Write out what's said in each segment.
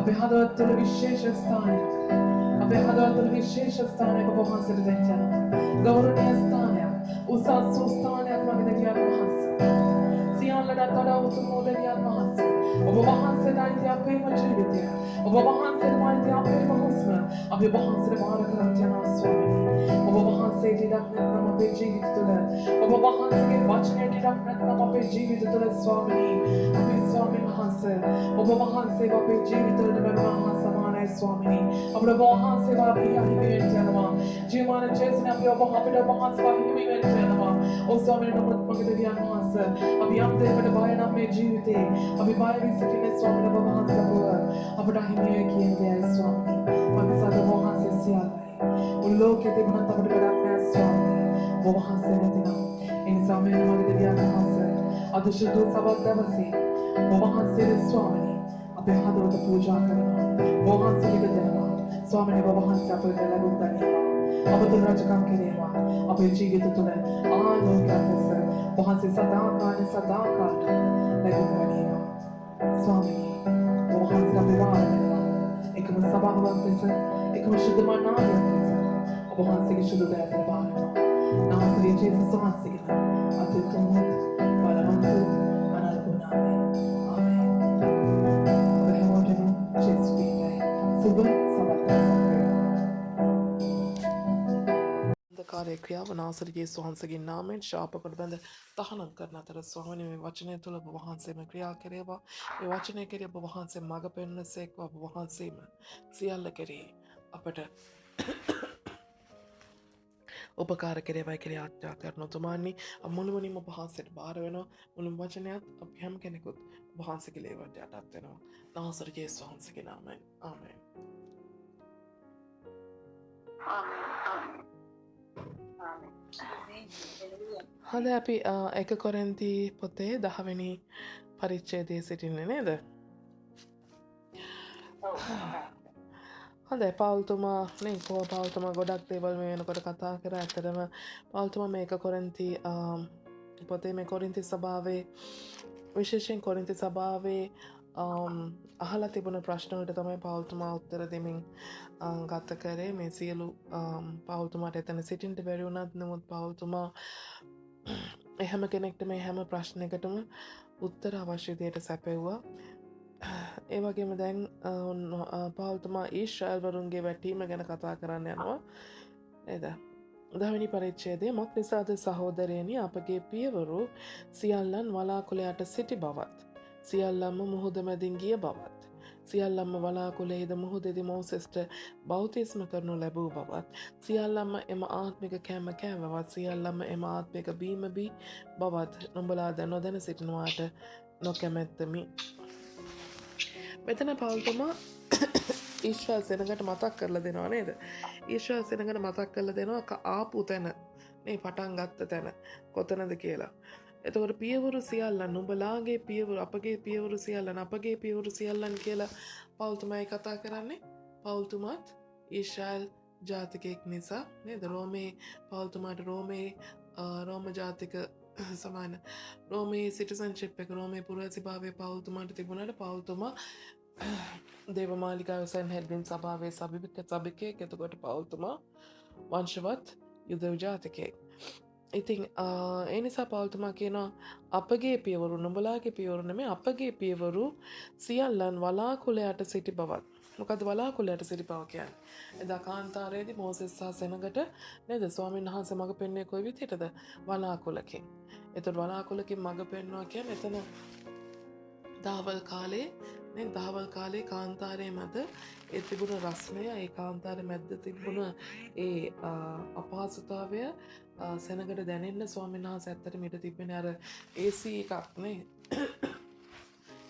අපේ හදවත තුළ විශේෂ ස්ථානයක්. අපේ හදවත තුළ විශේෂ ස්ථානයක් ඔබ වහන්සේට දෙන්න යනවා. ගෞරවනීය ස්ථානයක්. උසස් වූ ස්ථානයක් මගේ දෙවියන් වහන්සේ. සියල්ලටත් වඩා උතුම් වූ දෙවියන් වහන්සේ. ඔබ වහන්සේට අයිති අපේම ජීවිතය. ඔබ වහන්සේට අයිති අපේම හුස්ම. අපි ඔබ වහන්සේට බාර කරන් යනවා ස්වාමීනි. ඔබ වහන්සේට ඉඩක් නැත්නම් අපේ ජීවිත තුළ. ඔබ වහන්සේගේ වචනයට ඉඩක් නැත්නම් අපේ ජීවිත තුළ ස්වාමීනි. අපි ස්වාමීන් වහන්සේ ඔබ වහන්සේව අපේ ජීවිතවලට බැලුවා හා සමානයි ස්වාමීනි. අපේ ඔබ වහන්සේව අපි අහිමි වෙන්න යනවා. ජීවමාන ජේසුස් අපි ඔබ අපිට ඔබ වහන්සේව අහිමි වෙන්න යනවා. ඔව් ස්වාමීනි නමුත් මගේ දෙවියන් වහන්සේ අපි යම් දෙයකට බය නම් මේ ජීවිතේ අපි බය වී සිටින්නේ ස්වාමීනි ඔබ වහන්සේ අපට අහිමි වේ කියන දෙයයි ස්වාමීනි. මගේ සද ඔබ වහන්සේ සියල්ලයි. උල්ලෝකයේ තිබුණත් අපිට වැඩක් නැහැ ස්වාමීනි. ඔබ වහන්සේ නැතිනම් ඒ නිසා මේ මගේ දෙවියන් වහන්සේ අද ශුද්ධ සබත් දවසේ ඔබ වහන්සේ ස්වාමීනි අපේ හදවත පූජා කරනවා. ඔබ වහන්සේට දෙනවා. ස්වාමීනි ඔබ වහන්සේ අපට ලැබුම් දනේවා. අප තුළ රජකම් කෙරේවා. අපේ ජීවිත තුළ ආලෝකයක් ලෙස වහන්සේ සදාකාලට ලැබුම් දනේවා. ස්වාමීනි ඔබ වහන්සේ අපේ වාරනවා. එකම සභාවක් ලෙස එකම ශුද්ධ මනාවක් ලෙස ඔබ වහන්සේගේ ශුද්ධ දෑත ලබනවා. නාසරේ ජේසුස් වහන්සේගේ අත්‍යන්ත බලවත් අනර්ගුණ නාමයෙන් කාර්ය ක්‍රියාව නාසරේ ජේසුස් වහන්සේගේ නාමයෙන් ශාප කොට බඳ තහනම් කරන අතර ස්වාමීනි මේ වචනය තුළ ඔබ වහන්සේම ක්‍රියා කෙරේවා. මේ වචනය කෙරේ ඔබ වහන්සේ මඟ පෙන්වසේක්වා. ඔබ වහන්සේම සියල්ල කෙරේ අපට උපකාර කෙරේවයි කියලා ආඥා කරන තුමානි මුළුමනින්ම ඔබ වහන්සේට බාර වෙනවා. මුළු වචනයත් අපි හැම කෙනෙකුත් ඔබ වහන්සේගේ ලේවට යටත් වෙනවා. නාසරේ ජේසුස් වහන්සේගේ නාමයෙන් ආමෙන්. හොඳ අපි එක කොරින්ති පොතේ 10 වෙනි පරිච්ඡේදයේ සිටින්නේ නේද? හොඳයි පවුල්තුමා නේ පවුල්තුමා ගොඩක් දේවල් මේ වෙනකොට කතා කරා. ඇත්තටම පවුල්තුමා මේක කොරින්ති පොතේ මේ කොරින්ති සභාවේ විශේෂයෙන් කොරින්ති සභාවේ අහලා තිබුණ ප්‍රශ්න වලට තමයි පවුල්තුමා උත්තර දෙමින් ගත කරේ. මේ සියලු පවුල්තුමාට එතන සිටින්න බැරි වුණත් නමුත් පවුල්තුමා හැම කෙනෙක්ට මේ හැම ප්‍රශ්නයකටම උත්තර අවශ්‍ය විදියට සැපෙව්වා. ඒ වගේම දැන් පවුල්තුමා ඊශ්‍රායල් වරුන්ගේ වැටීම ගැන කතා කරන්න යනවා නේද? 10 වෙනි පරිච්ඡේදයේ මොක් නිසාද සහෝදරයනි අපගේ පියවරු සියල්ලන් වලාකුළයට සිටි බවත් සියල්ලන්ම මුහුද මැදින් ගිය බවත් සියල්ලන්ම වලාකුළේද මුහුදෙදි මෝසෙස්ට බෞතිස්ම කරනු ලැබූ බවත් සියල්ලන්ම එම ආත්මික කෑම කෑවවත් සියල්ලන්ම එම ආත්මික බීම බී බවත් නුඹලා දැන නොදැන සිටිනවාට නොකැමැත්තමි. මෙතන පවුල්තුමා ඊශ්‍රායල් සෙනඟට මතක් කරලා දෙනවා නේද? ඊශ්‍රායල් සෙනඟට මතක් කරලා දෙනවා ආපු තැන මේ පටන් ගත්ත තැන කොතනද කියලා. එතකොට පියවරු සියල්ලන් නුඹලාගේ පියවරු අපගේ පියවරු සියල්ලන් අපගේ පියවරු සියල්ලන් කියලා පවුල්තුමායි කතා කරන්නේ. පවුල්තුමාත් ඊශ්‍රායල් ජාතිකයෙක් නිසා නේද? රෝමේ පවුල්තුමාට රෝම ජාතික සමාන රෝමේ සිටිසන්ෂිප් එක රෝමේ පුරවැසිභාවය පවුල්තුමාට තිබුණාට පවුල්තුමා දේවමාලිගාවේ සෙන් හෙඩ්වින් සභාවේ සභිකයෙක්. එතකොට පවුල්තුමා වංශවත් යුදෙව් ජාතිකයෙක්. ඉතින් ඒ නිසා පවුල්තුමා කියනවා අපගේ පියවරු නුඹලාගේ පියවරු නෙමෙයි අපගේ පියවරු සියල්ලන් වලාකුළයට සිටි බවත්. මොකද වලාකුළයට සිටි බව කියන්නේ? එදා කාන්තාරයේදී මෝසෙස් සහ සෙනඟට නේද ස්වාමීන් වහන්සේ මඟ පෙන්වන්නේ කොයි විදිහටද? වලාකුළකින්. එතකොට වලාකුළකින් මඟ පෙන්වනවා කියන්නේ එතන දහවල් කාලේ කාන්තාරයේ මැද ඒ තිබුණ රස්නය, ඒ කාන්තාරයේ මැද තිබුණ ඒ අපහසුතාවය සෙනඟට දැනෙන්න ස්වාමීන් වහන්සේ ඇත්තටම ඊට තිබෙන අර AC එකක් නේ.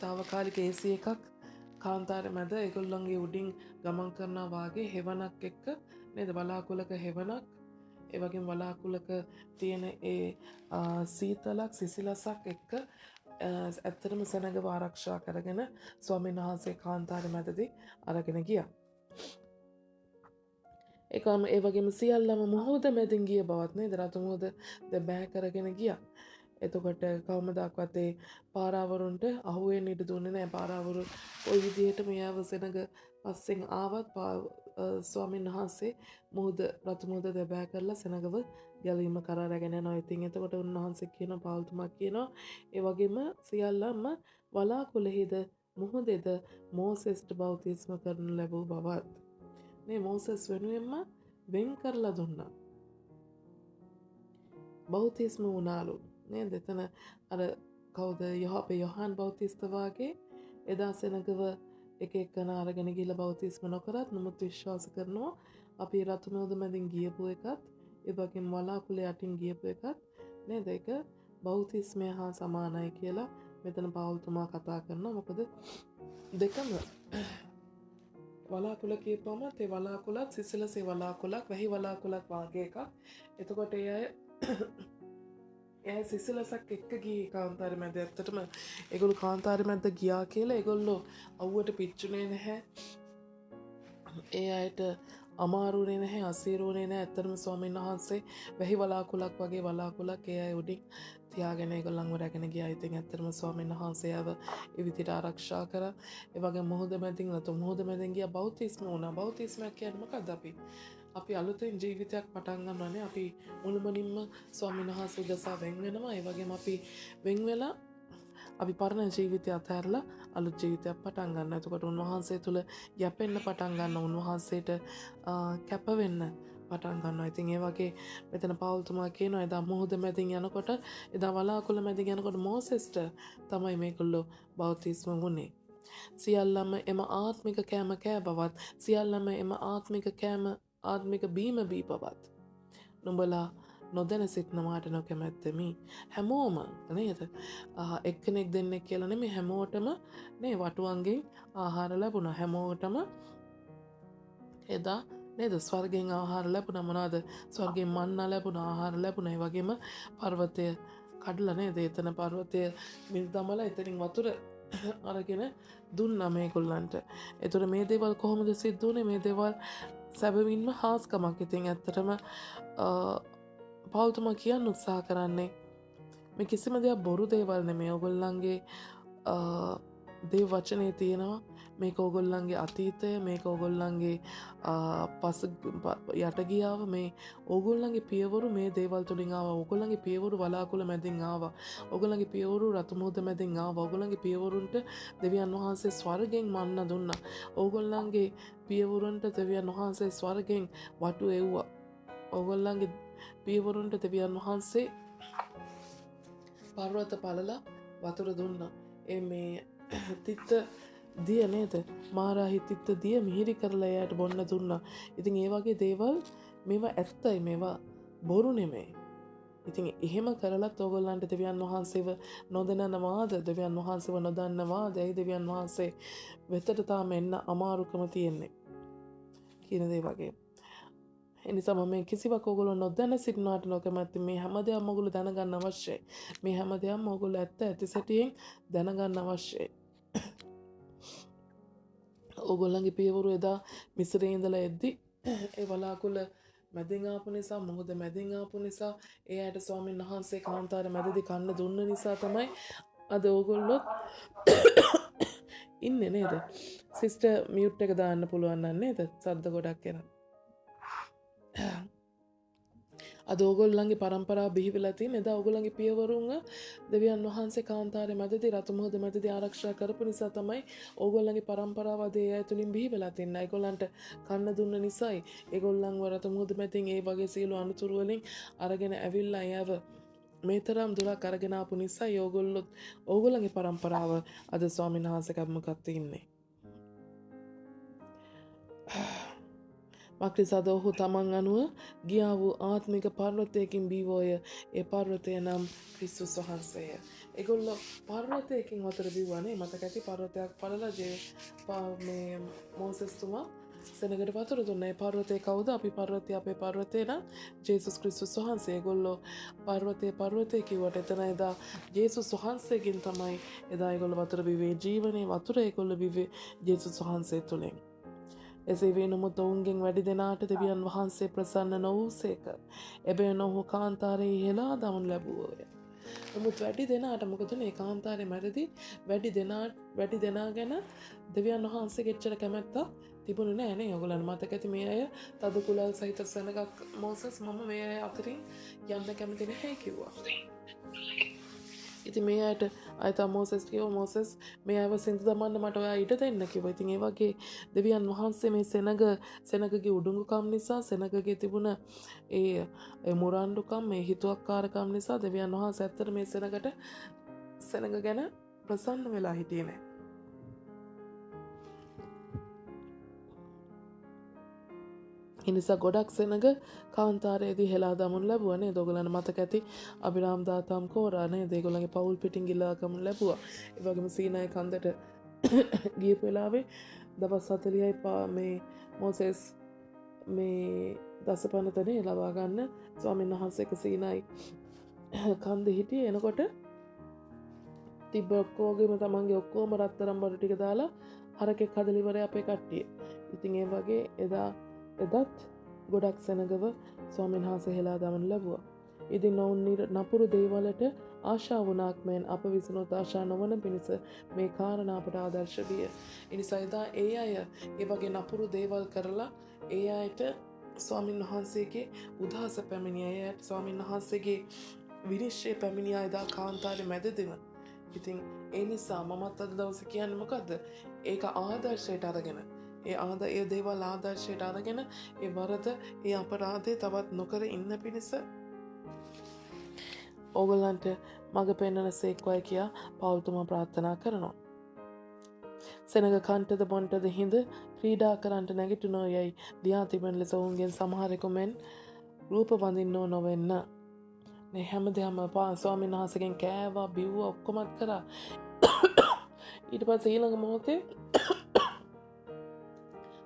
తాවකාලික AC එකක් කාන්තාරයේ මැද ඒගොල්ලන්ගේ උඩින් ගමන් කරනවා වාගේ හෙවණක් එක්ක නේද? වලාකුළක හෙවණක්, ඒ වගේම වලාකුළක තියෙන ඒ සීතලක් සිසිලසක් එක්ක ඇත්තටම සෙනඟව ආරක්ෂා කරගෙන ස්වාමීන් වහන්සේ කාන්තාරයේ මැදදී අරගෙන ගියා. ඒ වගේම සියල්ලම මුහුද මැදින් ගිය බවත් නේද? රතු මුහුද බෑ කරගෙන ගියා. එතකොට කවමදාක්වත් ඒ පාරාවරුන්ට අහුවෙන්න ඉඩ දුන්නේ නැහැ. පාරාවරු ওই විදිහට මෙයාව සෙනග පස්සෙන් ආවත් ස්වාමීන් වහන්සේ රතු මුහුද දෙබෑ කරලා සෙනගව ගැලීම කරා රැගෙන යනවා. ඉතින් එතකොට උන්වහන්සේ කියනවා පාවුල්තුමා කියනවා ඒ වගේම සියල්ලම වලාකුළෙහිද මුහුදෙද මෝසෙස්ට බෞතිස්ම කරනු ලැබූ බවත්. මේ මෝසෙස් වෙනුවෙන්ම වෙන් කරලා දුන්නා. බෞතිස්ම වුණාලු. නේද? එතන අර කවුද අපේ යොහාන් බෞතිස්තවාගේ එදා සෙනගව එක එක්කන අරගෙන ගිහලා බෞතිස්ම නොකරත් නමුත් විශ්වාස කරනවා අපි රතු මුහුද මැදින් ගියපු එකත් ඒ වගේම වලාකුළේ යටින් ගියපු එකත් නේද? ඒක බෞතිස්මය හා සමානයි කියලා මෙතන පාවුල්තුමා කතා කරනවා. මොකද දෙකම වලාකුළ කියපුවම ඒ වලාකුළත් සිසිලසේ වලාකුළක් වැහි වලාකුළක් වාගේ එකක්. එතකොට එය සිසිලසක් එක්ක ගියේ කාන්තාරය මැද. ඇත්තටම ඒගොල්ලෝ කාන්තාරය මැද ගියා කියලා ඒගොල්ලෝ අවුවට පිච්චුනේ නැහැ. ඒ අයට අමාරුනේ නැහැ, අසීරුනේ නැහැ. ඇත්තටම ස්වාමීන් වහන්සේ වැහි වලාකුළක් වගේ වලාකුළක් ඒ අය උඩින් තියාගෙන ඒගොල්ලන්ව රැගෙන ගියා. ඉතින් ඇත්තටම ස්වාමීන් වහන්සේව ඒ විදිහට ආරක්ෂා කරා. ඒ වගේ මුහුද මැදින් මුහුද මැදින් ගියා බෞතිස්ම වුණා. බෞතිස්මයක් කියන්නේ මොකද්ද? අපි අලුතෙන් ජීවිතයක් පටන් ගන්නවානේ. අපි මුළුමනින්ම ස්වාමීන් වහන්සේ උදෙසා වෙන් වෙනවා. ඒ වගේම අපි වෙන් වෙලා අපි පරණ ජීවිතය අතහැරලා අලුත් ජීවිතයක් පටන් ගන්නවා. එතකොට උන්වහන්සේ තුල යැපෙන්න පටන් ගන්නවා. උන්වහන්සේට කැප වෙන්න පටන් ගන්නවා. ඉතින් ඒ වගේ මෙතන පාවුල්තුමා කියනවා එදා මුහුද මැදින් යනකොට එදා වලාකුළ මැදින් යනකොට මෝසෙස්ට තමයි මේගොල්ලෝ බෞතිස්ම වුණේ. සියල්ලම එම ආත්මික කෑම කෑ බවත් සියල්ලම එම ආත්මික බීම බී බවත් නුඹලා නොදැන සිටිනවාට නොකැමැත්තෙමි. හැමෝම නේද? එක්කෙනෙක් දෙන්නෙක් කියලා නෙමෙයි හැමෝටම නේ වටුවන්ගෙන් ආහාර ලැබුණා. හැමෝටම එදා නේද ස්වර්ගෙන් ආහාර ලැබුණා. මොනවාද? ස්වර්ගෙන් මන්නා ලැබුණා, ආහාර ලැබුණා. ඒ වගේම පර්වතය කඩලා නේද? එතන පර්වතය මිල්දමලා එතනින් වතුර අරගෙන දුන්නා මේගොල්ලන්ට. ඒතර මේ දේවල් කොහොමද සිද්ධ වුනේ? මේ දේවල් සැබවින්ම හාස්කමක්. ඉතින් ඇත්තටම පාවුල්තුමා කියන්න උත්සාහ කරන්නේ මේ කිසිම දෙයක් බොරු දේවල් නෙමෙයි. ඕගොල්ලන්ගේ දේව වචනේ තියෙනවා. මේක ඕගොල්ලන්ගේ අතීතය, මේක ඕගොල්ලන්ගේ යට ගියාව, මේ ඕගොල්ලන්ගේ පියවරු මේ දේවල් තුලින් ආවා. ඕගොල්ලන්ගේ පියවරු වලාකුළ මැදින් ආවා. ඕගොල්ලන්ගේ පියවරු රතු මුහුද මැදින් ආවා. ඕගොල්ලන්ගේ පියවරුන්ට දෙවියන් වහන්සේ ස්වර්ගෙන් මන්න දුන්නා. ඕගොල්ලන්ගේ පියවරුන්ට දෙවියන් වහන්සේ ස්වර්ගෙන් වටු එව්වා. ඕගොල්ලන්ගේ පියවරුන්ට දෙවියන් වහන්සේ පර්වත පළලා වතුර දුන්නා. මේ තිත්ත දිය නේද? මාරාහි තිත්ත දිය මිහිරි කරලා එයාට බොන්න දුන්නා. ඉතින් ඒ වගේ දේවල් මේවා ඇත්තයි, මේවා බොරු නෙමෙයි. ඉතින් එහෙම කරලත් ඕගොල්ලන්ට දෙවියන් වහන්සේව නොදැනනවාද? දෙවියන් වහන්සේව නොදන්නවාද? ඇයි දෙවියන් වහන්සේ වෙතට තාම එන්න අමාරුකම තියෙන්නේ කියන දේ වගේ. එනිසා මම කිසිවක් ඕගොල්ලෝ නොදැන සිටිනාට නොකමැති. මේ හැම දෙයක්ම ඕගොල්ලෝ දැනගන්න අවශ්‍යයි. මේ හැම දෙයක්ම ඕගොල්ලෝ ඇත්ත සැටියෙන් දැනගන්න අවශ්‍යයි. ඕගොල්ලන්ගේ පියවරු එදා මිස්රේ ඉඳලා එද්දි ඒ වලාකුළ මැදින් ආපු නිසා, මොහොත මැදින් ආපු නිසා, ඒ ඇයට ස්වාමීන් වහන්සේ කාන්තාර මැදදී කන්න දුන්න නිසා තමයි අද ඕගොල්ලෝ ඉන්නේ නේද? සිස්ටර් මියුට් එක දාන්න පුළුවන් නේද? සද්ද ගොඩක් එනවා. අද ඕගොල්ලන්ගේ පරම්පරාව බිහි වෙලා තියෙන එදා ඕගොල්ලන්ගේ පියවරුන්ව දෙවියන් වහන්සේ කාන්තාරයේ මැදදී රතු මුහුද මැදදී ආරක්ෂා කරපු නිසා තමයි ඕගොල්ලන්ගේ පරම්පරාව අද ඒ ඇතුලින් බිහි වෙලා තින්නේ. ඒගොල්ලන්ට කන්න දුන්න නිසායි ඒගොල්ලන්ව රතු මුහුද මැදින් ඒ වගේ සියලු අනුතුරු වලින් අරගෙන ඇවිල්ලා එයව මේ තරම් දුරක් අරගෙන ආපු නිසායි ඕගොල්ලන්ගේ පරම්පරාව අද ස්වාමීන් වහන්සේ කම්මකත් ඉන්නේ. මක්නිසාද ඔහු තමන් අනුව ගියා වූ ආත්මික පර්වතයකින් බිවෝය. ඒ පර්වතය නම් ක්‍රිස්තුස් වහන්සේය. ඒගොල්ලෝ පර්වතයකින් වතුර බිව්වනේ. මතක ඇති පර්වතයක් පළලා මේ මෝසෙස්තුමා සෙනගට වතුර දුන්නා. ඒ පර්වතය කවුද? අපේ පර්වතය නම් ජේසුස් ක්‍රිස්තුස් වහන්සේ. ඒගොල්ලෝ පර්වතය කිව්වට එතන එදා ජේසුස් වහන්සේගෙන් තමයි එදා ඒගොල්ලෝ වතුර බිව්වේ. ජීවනයේ වතුර ඒගොල්ලෝ බිව්වේ ජේසුස් වහන්සේ තුලින්. එසේ වේ නමුත් ඔවුන්ගෙන් වැඩි දෙනාට දෙවියන් වහන්සේ ප්‍රසන්න නොවූසේක. එබැවින් ඔහු කාන්තාරයේ හෙලා දමනු ලැබුවෝය. නමුත් වැඩි දෙනාට මොකදනේ කාන්තාරය මැරදි වැඩි දෙනා ගැන දෙවියන් වහන්සේගේ එච්චර කැමැත්තක් තිබුණේ නෑනේ. ඔයගොල්ලන් මතක ඇති මේ අය තද කුලල් සහිත සෙනගක් මෝසස් මම මේ අය අතරින් යන්න කැමති නැහැ කිව්වා. ඉතින් මේ අයට අයත මෝසස් කිව්වා මෝසස් මේ අයව සින්දු දමන්න මට ඔයා ඉඩ දෙන්න කිව්වා. ඉතින් ඒ වගේ දෙවියන් වහන්සේ මේ සෙනගගේ උඩඟුකම් නිසා සෙනගගේ තිබුණ ඒ මුරණ්ඩුකම් මේ හිතුවක්කාරකම් නිසා දෙවියන් වහන්සේ ඇත්තට මේ සෙනග ගැන ප්‍රසන්න වෙලා හිටියේ නෑ. එනිසා ගොඩක් සෙනග කාන්තාරයේදී හෙලා දමනු ලැබුවා නේද? ඔයගොල්ලන්ට මතක ඇති අබිරාම් දාතාම් කෝරා නේද? ඒගොල්ලන්ගේ පවුල් පිටින් ගිලා ගමනු ලැබුවා. ඒ වගේම සීනායි කන්දට ගියපු වෙලාවේ දවස් 40යි මේ මොසෙස් මේ දසපනතනේ ලබා ගන්න ස්වාමීන් වහන්සේක සීනායි කන්දේ හිටියේ. එනකොට තිබ්බ ඔක්කොගේම තමන්ගේ ඔක්කොම රත්තරන් බඩු ටික දාලා හරකෙක් හදලා ඉවරයි අපේ කට්ටිය. ඉතින් ඒ වගේ එදත් ගොඩක් සෙනගව ස්වාමීන් වහන්සේ හෙලා දමනු ලැබුවා. ඉතින් ඔවුන් නපුරු දේවලට ආශා වුණාක් මෙන් අප විසිනුත් ආශා නොවන පිණිස මේ කාරණා අපට ආදර්ශ විය. ඒ නිසා එදා ඒ අය ඒ වගේ නපුරු දේවල් කරලා ඒ අයට ස්වාමීන් වහන්සේගේ උදහස පැමිණිය. ඒ අයට ස්වාමීන් වහන්සේගේ විනිශ්චය පැමිණියා එදා කාන්තාරේ මැදදීම. ඉතින් ඒ නිසා මමත් අද දවසේ කියන්නේ මොකද්ද? ඒක ආදර්ශයට අරගෙන ඒ දේවල් ආදර්ශයට අරගෙන ඒ වරද ඒ අපරාධය තවත් නොකර ඉන්න පිණිස ඕගොල්ලන්ට මඟ පෙන්වන සේක්වයි කියා පවුල්තුමා ප්‍රාර්ථනා කරනවා. සෙනග කන්ටද බොන්ටද හිඳ ක්‍රීඩා කරන්නට නැගිටුණෝ යයි ලියා තිබෙන ලෙස ඔවුන්ගෙන් සමහරෙකු මෙන් රූප වඳින්නෝ නොවෙන්න. මේ හැමදේම ස්වාමීන් වහන්සේගෙන් කෑවා බිව්වා ඔක්කොමත් කරා. ඊට පස්සේ ඊළඟ මොහොතේ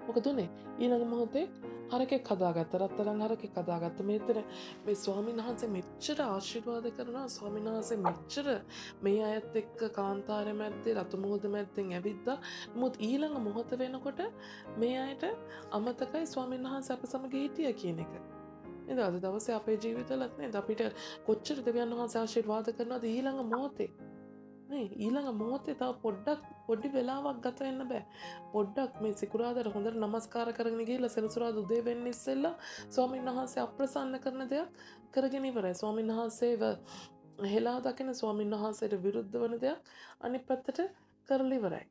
මොකද උනේ? ඊළඟ මොහොතේ හරකෙක් හදාගත්ත රත්තරන් හරකෙක් හදාගත්ත. මෙතන මේ ස්වාමීන් වහන්සේ මෙච්චර ආශිර්වාද කරනවා. ස්වාමීන් වහන්සේ මෙච්චර මේ අයත් එක්ක කාන්තාරය මැද්දේ රතු මුහුද මැද්දෙන් ඇවිද්දා. නමුත් ඊළඟ මොහොත වෙනකොට මේ අයට අමතකයි ස්වාමීන් වහන්සේ අප සමග හිටිය කියන එක. නේද? අද දවසේ අපේ ජීවිතවලත් නේද අපිට කොච්චර දෙවියන් වහන්සේ ආශිර්වාද කරනවද ඊළඟ මොහොතේ. ඊළඟ මොහොතේ තව පොඩි වෙලාවක් ගත වෙන්න බෑ. පොඩ්ඩක් මේ සිකුරාදාට හොඳට නමස්කාර කරගෙන ගිහලා සෙනසුරාදා උදේ වෙන්න ඉස්සෙල්ලා ස්වාමීන් වහන්සේ අප්‍රසන්න කරන දෙයක් කරගෙන ඉවරයි. ස්වාමීන් වහන්සේව හෙලා දකින ස්වාමීන් වහන්සේට විරුද්ධ වන දෙයක් අනිත් පැත්තට කරලා ඉවරයි.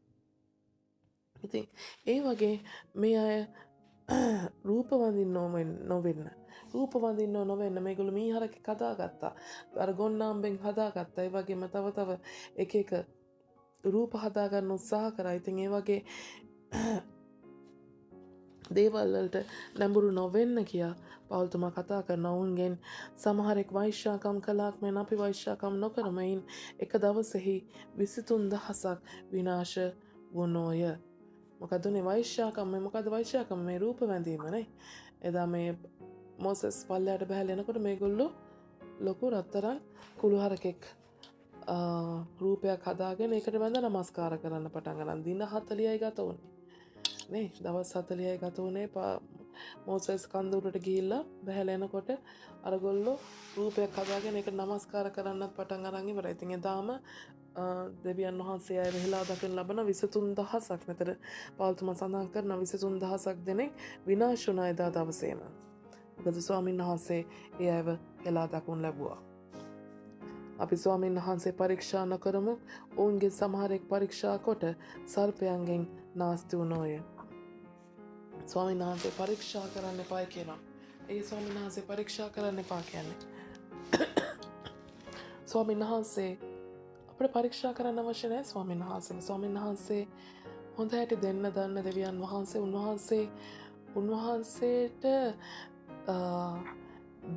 ඉතින් ඒ වගේ මේ අය රූප වඳින්න නොවෙන්න රූප වඳින්න නොවෙන්න මේගොල්ලෝ මීහරකෙක් හදාගත්තා. අර ගොන්නාම්බෙන් හදාගත්තා. ඒ වගේම තව එක රූප හදාගන්න උත්සාහ කරා. ඉතින් ඒ වගේ දේවල් වලට නැඹුරු නොවෙන්න කියා පවුල්තුමා කතා කරන ඔවුන්ගෙන් සමහරෙක් වෛශ්‍යාකම් කළාක් මෙන් අපි වෛශ්‍යාකම් නොකරමයින් එක දවසෙහි 23000ක් විනාශ වුණෝය. මොකදුනේ වෛශ්‍යාකම්? මොකද වෛශ්‍යාකම්? මේ රූප වැඳීම නේ. එදා මේ මොසස් පල්ලයට බහැලා එනකොට මේගොල්ලෝ ලොකු රත්තරන් කුළුහරකෙක් රූපයක් හදාගෙන ඒකට වැඳ නමස්කාර කරන්න පටන් ගන්න. දින 40යි ගත වුණේ. නේ දවස් 40යි ගත වුණේ මොසස් කන්ද උඩට ගිහිල්ලා බහැලා එනකොට අරගොල්ලෝ රූපයක් හදාගෙන ඒකට නමස්කාර කරන්නත් පටන් අරන් ඉවරයි. ඉතින් එදාම දෙවියන් වහන්සේ අය වෙලා දකින ලබන 23000ක් මෙතන පවුල්තුමා සඳහන් කරන 23000ක් දෙනෙක් විනාශ වුණා එදා දවසේම. මොකද ස්වාමීන් වහන්සේ ඒ අයව වෙලා දකුන් ලැබුවා. අපි ස්වාමීන් වහන්සේ පරීක්ෂා නොකරමු. ඔවුන්ගේ සමහරෙක් පරීක්ෂා කොට සර්පයන්ගෙන් නාස්ති වුණෝය. ස්වාමීන් වහන්සේ පරීක්ෂා කරන්න එපා කියනවා. ඒ ස්වාමීන් වහන්සේ පරීක්ෂා කරන්න එපා කියන්නේ. ස්වාමීන් වහන්සේ අපිට පරීක්ෂා කරන්න අවශ්‍ය නැහැ ස්වාමීන් වහන්සේ. ස්වාමීන් වහන්සේ හොඳ හැටි දෙන්න දන්න දෙවියන් වහන්සේ. උන්වහන්සේට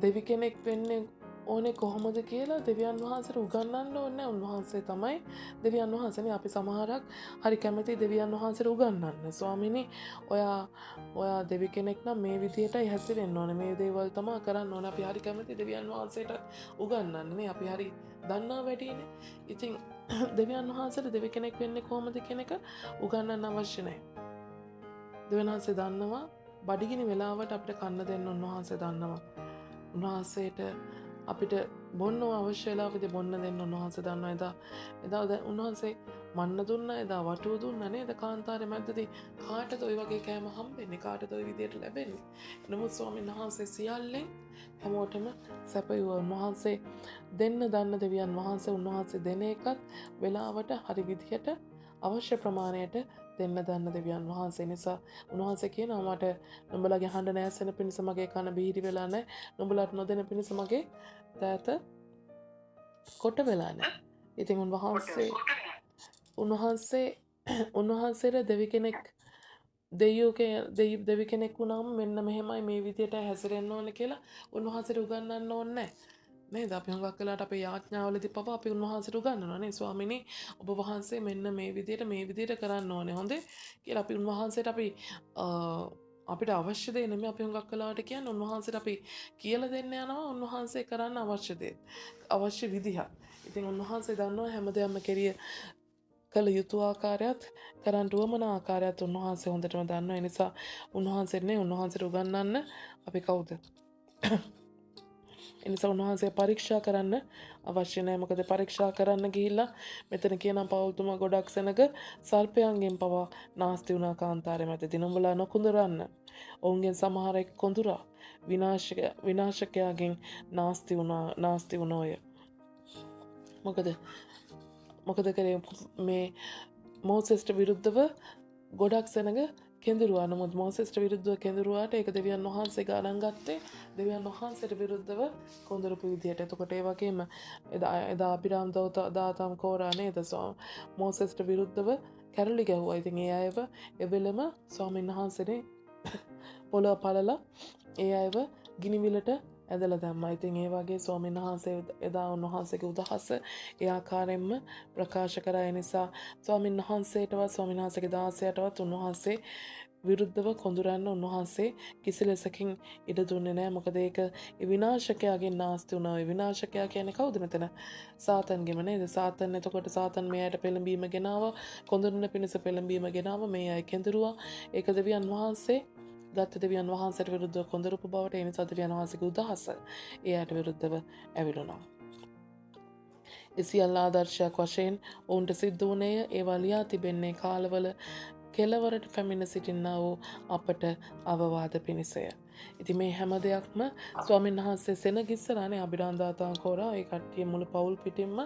දෙවි කෙනෙක් වෙන්නේ ඕනේ කොහොමද කියලා දෙවියන් වහන්සේට උගන්වන්න ඕනේ. උන්වහන්සේ තමයි දෙවියන් වහන්සේනේ. අපි සමහරක් හරි කැමති දෙවියන් වහන්සේට උගන්වන්න. ස්වාමීනි ඔයා දෙවි කෙනෙක් නම් මේ විදියටයි හැසිරෙන්න ඕනේ. මේ දේවල් තමයි කරන්න ඕනේ. අපි හරි කැමති දෙවියන් වහන්සේට උගන්වන්න නේ. අපි හරි දන්නා වැඩිනේ. ඉතින් දෙවියන් වහන්සේට දෙවි කෙනෙක් වෙන්නේ කොහොමද කියන එක උගන්වන්න අවශ්‍ය නැහැ. දෙවියන් වහන්සේ දන්නවා බඩගිනි වෙලාවට අපිට කන්න දෙන්න උන්වහන්සේ දන්නවා. උන්වහන්සේට අපිට බොන්න අවශ්‍ය වෙලාවෙදී බොන්න දෙන්න උන්වහන්සේ දන්නවා. එදා දැන් උන්වහන්සේ මන්න දුන්න, එදා වටුව දුන්න නේද කාන්තාරේ මැද්දදී. කාටද ওই වගේ කෑම හම්බෙන්නේ? කාටද ওই විදියට ලැබෙන්නේ? නමුත් ස්වාමීන් වහන්සේ සියල්ලෙන් හැමෝටම සැපයුවා. උන්වහන්සේ දෙන්න දන්න දෙවියන් වහන්සේ උන්වහන්සේ දෙන එකත් වෙලාවට හරි විදියට අවශ්‍ය ප්‍රමාණයට දෙන්න දන්න දෙවියන් වහන්සේ නිසා උන්වහන්සේ කියනවා මට නුඹලගේ හඬ නැසෙන පිණිස මගේ කන බීරි වෙලා නැහැ. නුඹලට නොදෙන පිණිස මගේ දෑත කොට වෙලා නැහැ. ඉතින් උන්වහන්සේට දෙවි කෙනෙක් දෙවි කෙනෙක් වුණාම මෙන්න මෙහෙමයි මේ විදියට හැසිරෙන්න ඕනේ කියලා උන්වහන්සේට උගන්වන්න ඕනේ නැහැ. නේද? අපි හුඟක් වෙලාවට අපේ යාඥාවලදී පවා අපි උන්වහන්සේට උගන්වනවා නේ. ස්වාමිනේ ඔබ වහන්සේ මෙන්න මේ විදියට කරන්න ඕනේ. හොඳේ කියලා අපි උන්වහන්සේට අපිට අවශ්‍ය දේ නෙමෙයි අපි හුඟක් වෙලාවට කියන්නේ උන්වහන්සේට අපි කියලා දෙන්න යනවා උන්වහන්සේ කරන්න අවශ්‍ය දේ. අවශ්‍ය විදිහ. ඉතින් උන්වහන්සේ දන්නවා හැමදේම කෙරිය කළ යුතු ආකාරයත් කරන්න උවමන ආකාරයත් උන්වහන්සේ හොඳටම දන්නවා. ඒ නිසා උන්වහන්සේට උගන්වන්න අපි කවුද? එනිසා උන්වහන්සේ පරීක්ෂා කරන්න අවශ්‍ය නැහැ. මොකද පරීක්ෂා කරන්න ගිහිල්ලා මෙතන කියන පෞල්තුමා ගොඩක් සෙනග සර්පයන්ගෙන් පවා නාස්ති වුණා කාන්තාරේ මැදදී. නුඹලා නොකුඳුරන්න. ඔවුන්ගෙන් සමහරෙක් කොඳුරා විනාශකයාගෙන් නාස්ති වුණෝය. මොකද කරේ මේ මෝසෙස්ට විරුද්ධව ගොඩක් සෙනග කෙඳුරුවා. නමුත් මෝසෙස්ට විරුද්ධව කෙඳුරුවාට ඒක දෙවියන් වහන්සේ ගණන් ගත්තේ දෙවියන් වහන්සේට විරුද්ධව කොඳුරපු විදියට. එතකොට ඒ වගේම එදා අබිරාම් දාතම් කෝරා නේද මෝසෙස්ට විරුද්ධව කැරලි ගැහුවා. ඉතින් ඒ අයව එවෙලම ස්වාමීන් වහන්සේනේ පොළොව පළලා ඒ අයව ගිනිවිලට ඇදලා දැම්මා. ඉතින් ඒ වගේ ස්වාමීන් වහන්සේ එදා උන්වහන්සේගේ උදහස ඒ ආකාරයෙන්ම ප්‍රකාශ කරා. ඒ නිසා ස්වාමීන් වහන්සේටවත් ස්වාමීන් වහන්සේගේ දාසයටවත් උන්වහන්සේ විරුද්ධව කොඳුරන්න උන්වහන්සේ කිසි ලෙසකින් ඉඩ දුන්නේ නැහැ. මොකද ඒක විනාශකයාගෙන් නාස්ති වුණා. ඒ විනාශකයා කියන්නේ කවුද මෙතන? සාතන්ගෙම නේද? සාතන් එතකොට සාතන් මේ අයට පෙළඹීම ගෙනාවා. කොඳුරන පිණිස පෙළඹීම ගෙනාවා. මේ අය කෙඳුරුවා. ඒක දෙවියන් වහන්සේ ගත්ත දෙවියන් වහන්සේට විරුද්ධව කොඳුරපු බවට ඒ නිසා දෙවියන් වහන්සේගේ උදහස ඒ අයට විරුද්ධව ඇවිලුණා. ඒ සියල්ල ආදර්ශයක් වශයෙන් ඔවුන්ට සිද්ධ වුණේය. ඒවා ලියා තිබෙන්නේ කාලවල කෙලවරට පැමිණ සිටින්නා වූ අපට අවවාද පිණිසය. ඉතින් මේ හැම දෙයක්ම ස්වාමීන් වහන්සේ සෙනගිස්සරානේ අබිරාම් දාතම් කෝරා ඒ කට්ටිය මුළු පවුල් පිටින්ම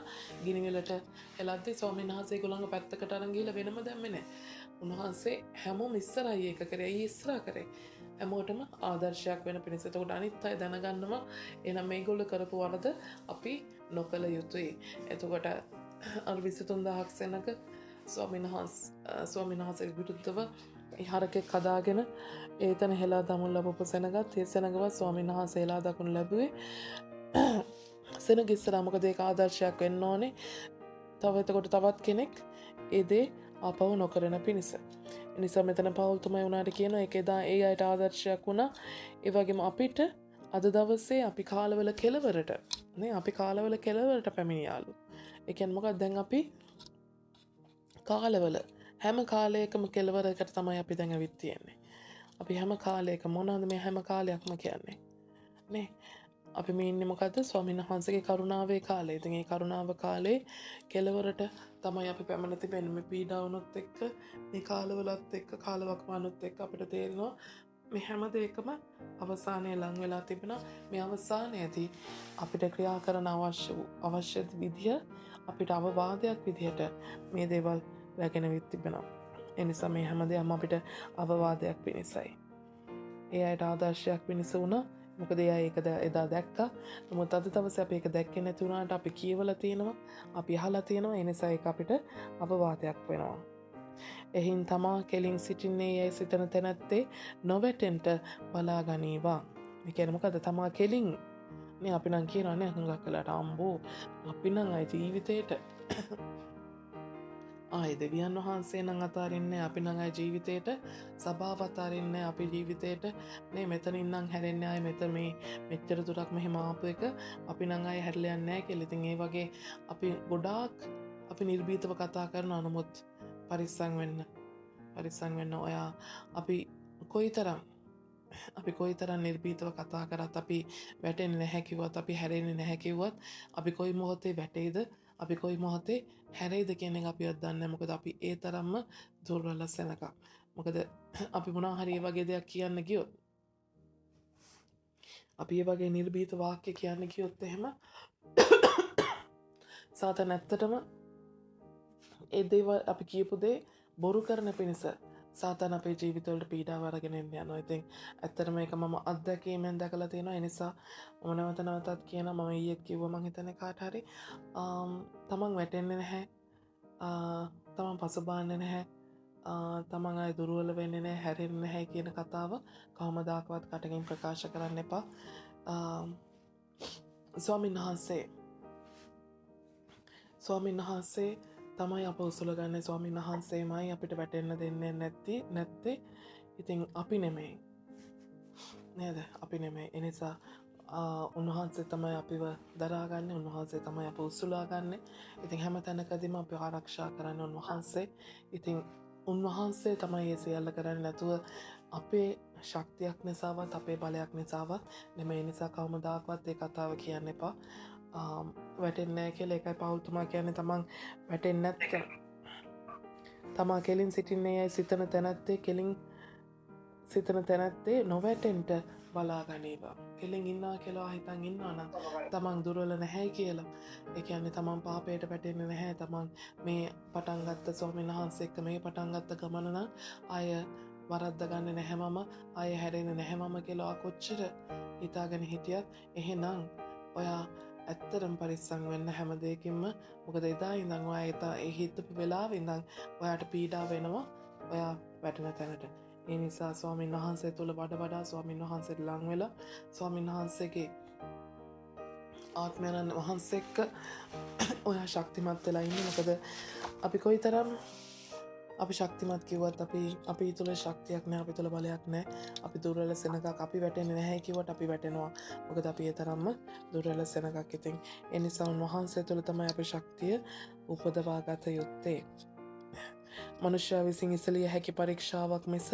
ගිනිවිලට එලද්දී ස්වාමීන් වහන්සේ ඒගොල්ලන්ව පැත්තකට අරන් ගිහලා වෙනම දැම්මේ නැහැ. උන්වහන්සේ හැමෝම ඉස්සරහයි ඒක කරේ. අයියේ ඉස්සරහ කරේ. හැමෝටම ආදර්ශයක් වෙන පිණිස. එතකොට අනිත් අය දැනගන්නවා එහෙනම් මේගොල්ලෝ කරපු වරද අපි නොකළ යුතුයි. එතකොට අර 23000ක් සෙනඟ ස්වාමීන් වහන්සේ විරුද්ධව හරකෙක් හදාගෙන ඒතන හෙලා දමන ලැබපු සෙනගත් ඒ සෙනගවත් ස්වාමීන් වහන්සේ හෙලා දකුණු ලැබුවේ සෙනග ඉස්සරහා. මොකද ඒක ආදර්ශයක් වෙන්න ඕනේ. එතකොට තවත් කෙනෙක් ඒ දේ ආපහු නොකරන පිණිස. නිසා මෙතන පෞල්තුමයි වුණාට කියනවා ඒක එදා ඒ අයට ආදර්ශයක් වුණා. ඒ වගේම අපිට අද දවසේ අපි කාලවල කෙලවරට පැමිණියාලු. ඒ කියන්නේ මොකක්ද? දැන් අපි කාලවල හැම කාලයකම කෙලවරකට තමයි අපි දැන් ඇවිත් තියෙන්නේ. අපි හැම කාලයක මොනවද මේ හැම කාලයක්ම කියන්නේ? නේ? අපි මේ ඉන්නේ මොකද්ද? ස්වාමීන් වහන්සේගේ කරුණාවේ කාලේ. ඉතින් මේ කරුණාව කාලේ කෙලවරට තමයි අපි පැමිණ තිබෙන්නේ. මේ පීඩාවනොත් එක්ක මේ කාලවලත් එක්ක කාලවකවානුත් එක්ක අපිට තේරෙනවා මේ හැම දෙයකම අවසානය ලං වෙලා තිබෙනවා. මේ අවසානයේදී අපිට ක්‍රියා කරන අවශ්‍ය විදිය අපිට අවවාදයක් විදිහට මේ දේවල් රැගෙන විත් තිබෙනවා. ඒ නිසා මේ හැම දෙයක්ම අපිට අවවාදයක් පිණිසයි. ඒ අයට ආදර්ශයක් පිණිස වුණා. මොකද ඒක එදා දැක්කා. නමුත් අද දවසේ අපි ඒක දැක්කේ නැති වුණාට අපි කියවලා තියෙනවා, අපි අහලා තියෙනවා. ඒ නිසා ඒක අපිට අවවාදයක් වෙනවා. එහින් තමා කෙලින් සිටින්නේ යයි සිතන තැනැත්තේ නොවැටෙන්ට බලා ගනීවා. මේ කියන්නේ මොකද? තමා කෙලින් නේ අපි නම් කියනවා නේ හුඟක් වෙලාට අම්බෝ අපි නම් අය ජීවිතේට ආයේ දෙවියන් වහන්සේ නම් අතාරින්නේ අපි නම් අය ජීවිතේට සබාව අතාරින්නේ අපි ජීවිතේට නේ මෙතන ඉන්නම් හැරෙන්නේ ආයේ මෙතන මේ මෙච්චර දුරක් මෙහෙම ආපු එක අපි නම් අය හැරලා යන්නේ නැහැ කියලා. ඉතින් ඒ වගේ අපි ගොඩාක් අපි නිර්භීතව කතා කරනවා. නමුත් පරිස්සම් වෙන්න ඔයා අපි කොයිතරම් අපි කොයිතරම් නිර්භීතව කතා කරත් අපි වැටෙන්නේ නැහැ කිව්වත් අපි හැරෙන්නේ නැහැ කිව්වත් අපි කොයි මොහොතේ වැටෙයිද අපි කොයි මොහොතේ හැරෙයිද කියන එක අපිවත් දන්නේ නැහැ. මොකද අපි ඒ තරම්ම දුර්වල සෙනඟක්. මොකද අපි මොනවා හරි ඒ වගේ දෙයක් කියන්න ගියොත් අපි ඒ වගේ නිර්භීත වාක්‍ය කියන්න ගියොත් එහෙම සාතන් ඇත්තටම ඒ දේවල් අපි කියපු දේ බොරු කරන පිණිස සාතන් අපේ ජීවිතවලට පීඩාව අරගෙන යනවා. ඉතින් ඇත්තටම ඒක මම අත්දැකීමෙන් දැකලා තියෙනවා. ඒ නිසා මම නැවත නැවතත් කියනවා මම ඊයේත් කිව්වා මං හිතන්නේ කාට හරි තමන් වැටෙන්නේ නැහැ. තමන් පසුබාන්නේ නැහැ. තමන් අය දුර්වල වෙන්නේ නැහැ, හැරෙන්නේ නැහැ කියන කතාව කවමදාකවත් කටකින් ප්‍රකාශ කරන්න එපා. ස්වාමීන් වහන්සේ තමයි අප උසුල ගන්න. ස්වාමීන් වහන්සේමයි අපිට වැටෙන්න දෙන්නේ නැත්තේ. ඉතින් අපි නෙමෙයි නේද? අපි නෙමෙයි. ඒ නිසා උන්වහන්සේ තමයි අපිව දරාගන්නේ. උන්වහන්සේ තමයි අප උසුලා ගන්න. ඉතින් හැම තැනකදීම අපි ආරක්ෂා කරන්නේ උන්වහන්සේ. ඉතින් උන්වහන්සේ තමයි ඒ සියල්ල කරන්නේ. නැතුව අපේ ශක්තියක් නිසාවත් අපේ බලයක් නිසාවත් නෙමෙයි. නිසා කවමදාකවත් ඒ කතාව කියන්න එපා. වැටෙන්නේ නැහැ කියලා. ඒකයි පවුල්තුමා කියන්නේ තමන් වැටෙන්නේ නැත්නම් තමා කෙලින් සිටින්නේ යයි සිතන තැනැත්තේ නොවැටෙන්ට බලා ගනීවා. කෙලින් ඉන්නවා කියලා හිතන් ඉන්නවා නම් තමන් දුර්වල නැහැ කියලා. ඒ කියන්නේ තමන් පාපයට වැටෙන්නේ නැහැ. තමන් මේ පටන් ගත්ත ස්වාමීන් වහන්සේ එක්ක මේ පටන් ගත්ත ගමන නම් ආය වරද්ද ගන්න නැහැ මම, ආය හැරෙන්නේ නැහැ මම කියලා කොච්චර හිතාගෙන හිටියත් එහෙනම් ඔයා ඇත්තරම් පරිස්සම් වෙන්න හැම දෙයකින්ම. මොකද එදා ඉඳන් ඔයා ඒ හිතපු වෙලාවෙ ඉඳන් ඔයාට පීඩා වෙනවා ඔයා වැටෙන තැනට. ඒ නිසා ස්වාමීන් වහන්සේ තුළ වඩා ස්වාමීන් වහන්සේට ලං වෙලා ස්වාමීන් වහන්සේගේ ආත්මයන් වහන්සේ එක්ක ඔයා ශක්තිමත් වෙලා ඉන්න. මොකද අපි කොයිතරම් අපි ශක්තිමත් කිව්වත් අපි තුළ ශක්තියක් නැහැ, අපි තුළ බලයක් නැහැ. අපි දුර්වල සෙනඟක්. අපි වැටෙන්නේ නැහැ කිව්වට අපි වැටෙනවා. මොකද අපි ඒ තරම්ම දුර්වල සෙනඟක්. ඉතින් ඒ නිසා උන්වහන්සේ තුළ තමයි අපේ ශක්තිය උපදවා ගත යුත්තේ. මනුෂ්‍යයා විසින් ඉසලිය හැකි පරීක්ෂාවක් මිස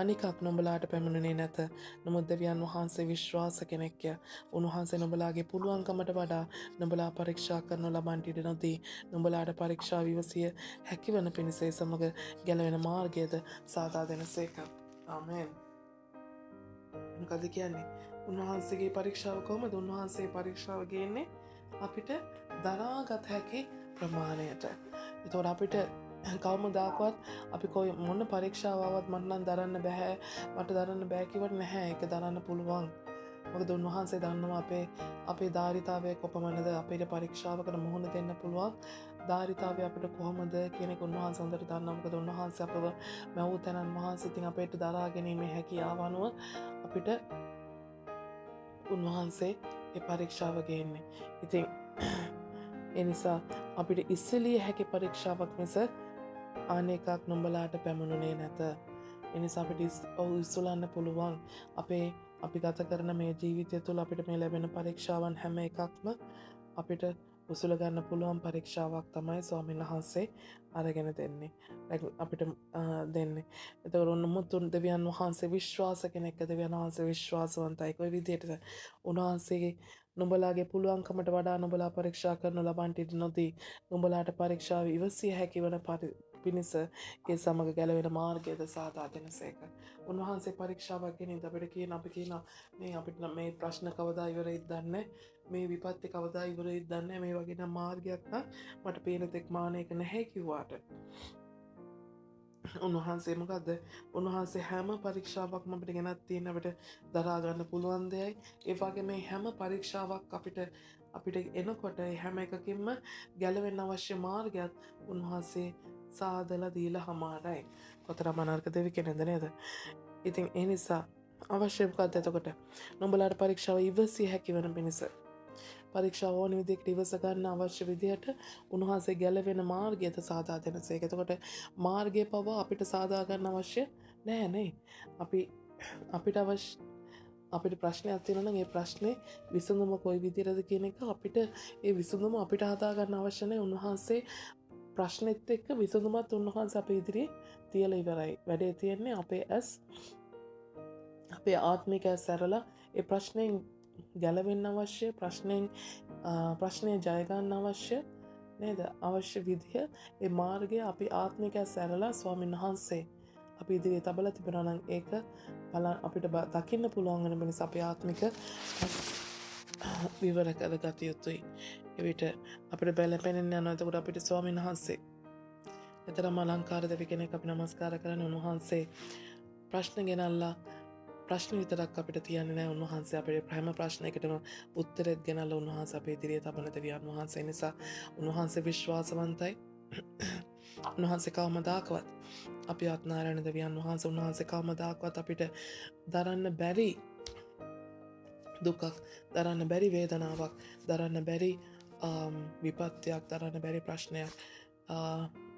අනිකක් නුඹලාට පැමිණුණේ නැත. නමුත් දෙවියන් වහන්සේ විශ්වාස කෙනෙක්ය. උන්වහන්සේ නුඹලාගේ පුළුවන්කමට වඩා නුඹලා පරීක්ෂා කරනු ලබන්නට ඉඩ නොදී නුඹලාට පරීක්ෂා විවසිය හැකිවන පිණිස ඒ සමග ගැලවෙන මාර්ගයද සාදා දෙනසේක. ආමේන්. මොකද කියන්නේ? උන්වහන්සේගේ පරීක්ෂාව කොහොමද? උන්වහන්සේ පරීක්ෂාව ගේන්නේ අපිට දරාගත හැකි ප්‍රමාණයට. ඒතකොට අපිට කවමදාකවත් අපි කොයි මොන පරීක්ෂාවත් මට නම් දරන්න බෑ, මට දරන්න බෑ කිව්වට නැහැ. ඒක දරන්න පුළුවන්. මොකද උන්වහන්සේ දන්නවා අපේ ධාරිතාවය කොපමණද, අපේ පරීක්ෂාවකට මුහුණ දෙන්න පුළුවන් ධාරිතාවය අපිට කොහොමද කියන එක උන්වහන්සේ හොඳට දන්නවා. මොකද උන්වහන්සේ අපව මැවූ තැනන් වහන්සේ ඉතින් අපිට දරා ගැනීමේ හැකියාව අනුව අපිට උන්වහන්සේ ඒ පරීක්ෂාව ගේන්නේ. ඉතින් ඒ නිසා අපිට ඉස්සෙලිය හැකි පරීක්ෂාවක් මිස අනෙකක් නුඹලාට පැමුණුනේ නැත. එනිසා අපිට ඉස්සුලන්න පුළුවන්. අපි ගත කරන මේ ජීවිතය තුළ අපිට මේ ලැබෙන පරීක්ෂාවන් හැම එකක්ම අපිට උසුල ගන්න පුළුවන් පරීක්ෂාවක් තමයි ස්වාමීන් වහන්සේ අරගෙන දෙන්නේ. අපිට දෙන්නේ. එතකොට උන්මුතුන් දෙවියන් වහන්සේ විශ්වාස කෙනෙක්. දෙවියන් වහන්සේ විශ්වාසවන්තයි. කොයි විදිහටද? උන්වහන්සේගේ නුඹලාගේ පුළුවන්කමට වඩා නුඹලා පරීක්ෂා කරනු ලබන්නට ඉඩ නොදී නුඹලාට පරීක්ෂාව ඉවසිය හැකි වන පිණිස ඒ සමග ගැලවෙන මාර්ගයද සාදා දෙනසේක. උන්වහන්සේ පරීක්ෂාවක් ගෙනින් අපිට අපි කියනවා මේ අපිට මේ ප්‍රශ්න කවදා ඉවරෙයිද දන්නේ, මේ විපත්ති කවදා ඉවරෙයිද දන්නේ, මේ වගේ නම් මාර්ගයක් නම් මට පේන තෙක් මානයක නැහැ කිව්වාට උන්වහන්සේ මොකද්ද? උන්වහන්සේ හැම පරීක්ෂාවක්ම අපිට ගෙනත් තියෙන අපිට දරා ගන්න පුළුවන් දෙයයි. ඒ වගේ මේ හැම පරීක්ෂාවක් අපිට එනකොට හැම එකකින්ම ගැලවෙන්න අවශ්‍ය මාර්ගයක් උන්වහන්සේ සාදලා දීලා හමාරයි. කොතරම් අනර්ග දෙවි කෙනෙක්ද නේද? ඉතින් ඒ නිසා අවශ්‍ය මොකක්ද එතකොට? නුඹලාට පරීක්ෂාව ඉවසිය හැකි වෙන පිණිස පරීක්ෂාව ඕන විදිහට ඉවස ගන්න අවශ්‍ය විදිහට උන්වහන්සේ ගැලවෙන මාර්ගයද සාදා දෙනසේක. එතකොට මාර්ගය පවා අපිට සාදා ගන්න අවශ්‍ය නෑ නේ. අපිට ප්‍රශ්නයක් තියෙනවා නම් ඒ ප්‍රශ්නේ විසඳුම කොයි විදිහටද කියන එක අපිට ඒ විසඳුම අපිට හදා ගන්න අවශ්‍ය නැහැ. උන්වහන්සේ ප්‍රශ්නෙත් එක්ක විසඳුමත් උන්වහන්සේ අපේ ඉදිරියේ තියලා ඉවරයි. වැඩේ තියෙන්නේ අපේ අපේ ආත්මිකය සැරලා ඒ ප්‍රශ්නයෙන් ගැලවෙන්න අවශ්‍ය ප්‍රශ්නය ජයගන්න අවශ්‍ය නේද අවශ්‍ය විදිහ ඒ මාර්ගය අපි ආත්මිකය සැරලා ස්වාමීන් වහන්සේ අපි ඉදිරියේ තබල තිබෙනනම් ඒක අපිට දකින්න පුළුවන්ගන මිනිස් අපේ ආත්මික විවර කළ ගත යුතුයි. එවිට අපිට බැලපෙනෙන් යන එතකොට අපිට ස්වාමීන් වහන්සේ එතරම් අලංකාර දෙවි කෙනෙක් අපි නමස්කාර කරන උන්වහන්සේ ප්‍රශ්න ගෙනල්ලා ප්‍රශ්න විතරක් අපිට තියන්නේ නැහැ උන්වහන්සේ අපේ ප්‍රෑම ප්‍රශ්නයකටම උත්තරෙත් ගෙනල්ලා උන්වහන්සේ අපේ ඉදිරියේ තබන දෙවියන් වහන්සේ නිසා උන්වහන්සේ විශ්වාසවන්තයි. උන්වහන්සේ කවමදාකවත් අපි අත්නාරයන දෙවියන් වහන්සේ උන්වහන්සේ කවමදාකවත් අපිට දරන්න බැරි දුකක් දරන්න බැරි වේදනාවක් දරන්න බැරි විපත්තියක් දරන්න බැරි ප්‍රශ්නයක්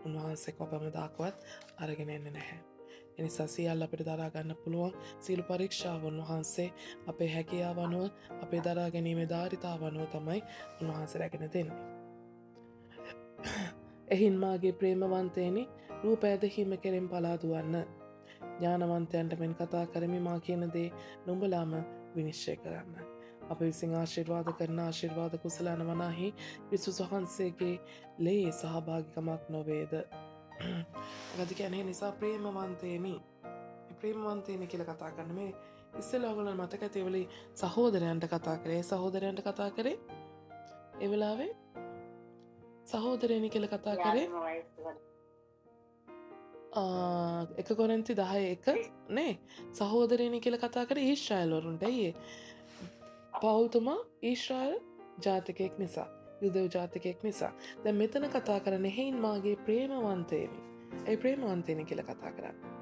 උන්වහන්සේ කොපමදාකවත් අරගෙන එන්නේ නැහැ. එනිසා සියල්ල අපිට දරාගන්න පුළුවන් සීල පරීක්ෂාව උන්වහන්සේ අපේ හැකියාව අනුව අපේ දරා ගැනීමේ ධාරිතාව අනුව තමයි උන්වහන්සේ රැගෙන දෙන්නේ. එහින් මාගේ ප්‍රේමවන්තයනි රූප ඇදහිම කෙරෙන් පලා දුවන්න. ඥානවන්තයන්ට මෙන් කතා කරමි මා කියන දේ නුඹලාම විනිශ්චය කරන්න. අප විසින් ආශිර්වාද කරන ආශිර්වාද කුසලන වනාහි ක්‍රිස්තුස් වහන්සේගේ ලේ සහභාගිකමක් නොවේද. ගති කැනේ නිසා ප්‍රේමවන්තයනි කියල කතා කරන මේ ඉස්සෙල්ලාගල මතක ඇතිවලි සහෝදරයන්ට කතා කරේ සහෝදරයන්ට කතා කරේ එවෙලාවේ සහෝදරයනි කියල කතා කරේ එක කොරන්ති 10 නේ සහෝදරයනි කියල කතා කර ඊශ්‍රායල්වරුන්ට ඒ පවුල්තුමා ඊශ්‍රායල් ජාතිකයෙක් නිසා යුදව ජාතිකයෙක් නිසා දැ මෙතන කතා කරන හෙයින් මාගේ ප්‍රේමවන්තයනි ඇයි ප්‍රේමවන්තයනි කියල කතා කරන්න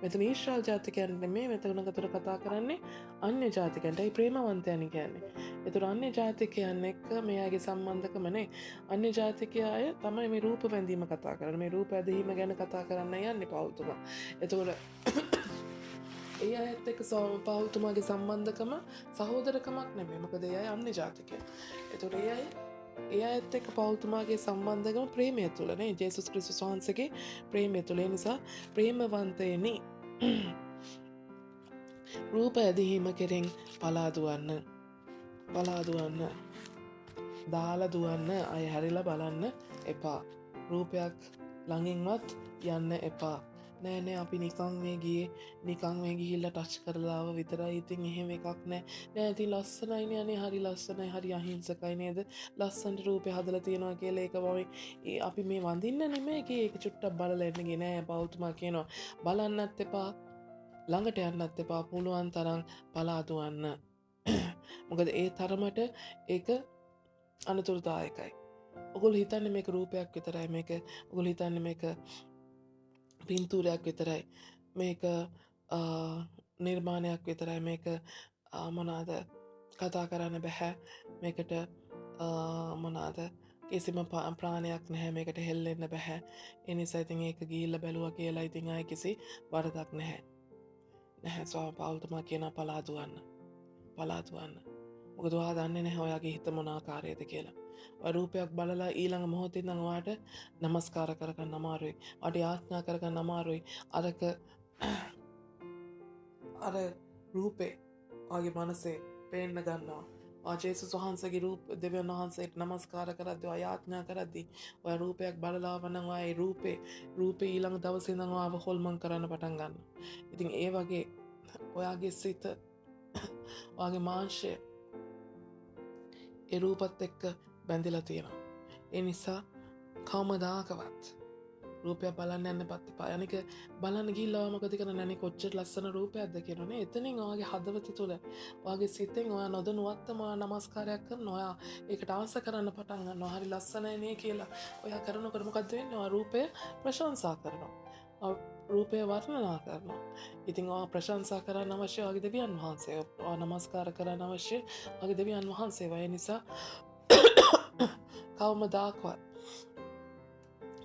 මෙතන ඊශ්‍රාල් ජාතිකයන්ට මේ මෙතනකතුර කතා කරන්නේ අන්‍ය ජාතිකන්ට ඇයි ප්‍රේමවන්තයනි කියන්නේ එතුර අන්‍ය ජාතිකයන්න එක්ක මෙයාගේ සම්බන්ධකමනේ අන්‍ය ජාතිකය අය තමයි මේ රූප පැඳීම කතා කරන මේ රූප ඇදහීම ගැන කතා කරන්න යන්න පවුතුමා එතකොට ඒ අඇත් එක පවුතුමාගේ සම්බන්ධකම සහෝදරකමක් නෙමේ මොකද එය අන්‍ය ජාතිකය එතුට ඒ අය ඒ ඇත් එක පෞතුමාගේ සම්බන්ධකම ප්‍රේමය තුළනේ ජේසුස් ක්‍රිස්තුස් වහන්සේගේ ප්‍රේමය තුළේ නිසා ප්‍රේමවන්තයනි රූප ඇදහීම කෙරෙන් පලාදුවන්න දාලදුවන්න අය හැරිලා බලන්න එපා රූපයක් ළඟින්වත් යන්න එපා නෑනෑ අපි නිකං මේ ගිහිල්ල ටච් කරලාව විතරයි ඉතින් එහෙම එකක් නෑ නෑති ලස්සනයින යනේ හරි ලස්සනයි හරි අහිංසකයි නේද ලස්සන්ට රූපය හදල තියෙනවා කියල එක බව අපි මේ වඳන්න නෙමේගේ ඒක චුට්ටක් බලලැන්නගේ නෑ බෞතුමා කියනවා බලන්නත් එපා ළඟට යන්නත් එපා පුළුවන් තරම් පලාදුවන්න මොකද ඒ තරමට ඒක අනතුරදායකයි ඔගොල් හිතන්න මේක රූපයක් විතරයි මේක ඔගොල් හිතන්න මේක පින්තූරයක් විතරයි මේක නිර්මාණයක් විතරයි මේක මොනාද කතා කරන්න බැහැ මේකට මොනාද කිසිම ප්‍රාණයක් නැහැ මේකට හෙල්ලෙන්න බැහැ එනිසා ඉතින් ඒක ගිහිල්ල බැලුව කියලා ඉතින් අය කිසි වරදක් නැහැ ස්වා පවුතුමා කියන පලාදුවන්න මොකද වා දන්නේ නැහැ ඔයාගේ හිත මොනාකාරයද කියලා රූපයක් බලලා ඊළඟ මොහොතින් නවාට නමස්කාර කරගන්න අමාරුයි අට යාඥා කරගන්න අමාරුයි අර රූපේ ආගේ මනසේ පේන්න ගන්නවා ආජේසුස් වහන්සේගේ රූප දෙවියන් වහන්සේට නමස්කාර කරද්දී යාඥා කරද්දී ඔය රූපයක් බලලා වනවා ඒ රූපේ ඊළඟ දවසේ ඉඳන් ආව හොල්මන් කරන්න පටන් ගන්නවා ඉතින් ඒ වගේ ඔයාගේ සිත ඔයාගේ මාංශය ඒ රූපත් එක්ක බැඳිලා තියෙනවා. ඒ නිසා කවමදාකවත් රූපයක් බලන්න යන්න පත්තිපා. අනික බලන්න ගිහිල්ලා මොකද කරන්නේ? අනේ කොච්චර ලස්සන රූපයක්ද කියනෝනේ. එතනින් ඔයාගේ හදවත තුළ ඔයාගේ සිතෙන් ඔයා නොදැනුවත්වම නමස්කාරයක් කරනවා. ඔයා ඒකට ආස කරන්න පටන් ගන්නවා. හරි ලස්සනයි නේ කියලා. ඔයා කරනකොට මොකද වෙන්නේ? ඔයා රූපය ප්‍රශංසා කරනවා. රූපය වර්ණනා කරනවා. ඉතින් ඔයා ප්‍රශංසා කරන්න අවශ්‍ය ඔයාගේ දෙවියන් වහන්සේ. ඔයා නමස්කාර කරන්න අවශ්‍ය ඔයාගේ දෙවියන් වහන්සේ. ඒ නිසා කවමදාකවත්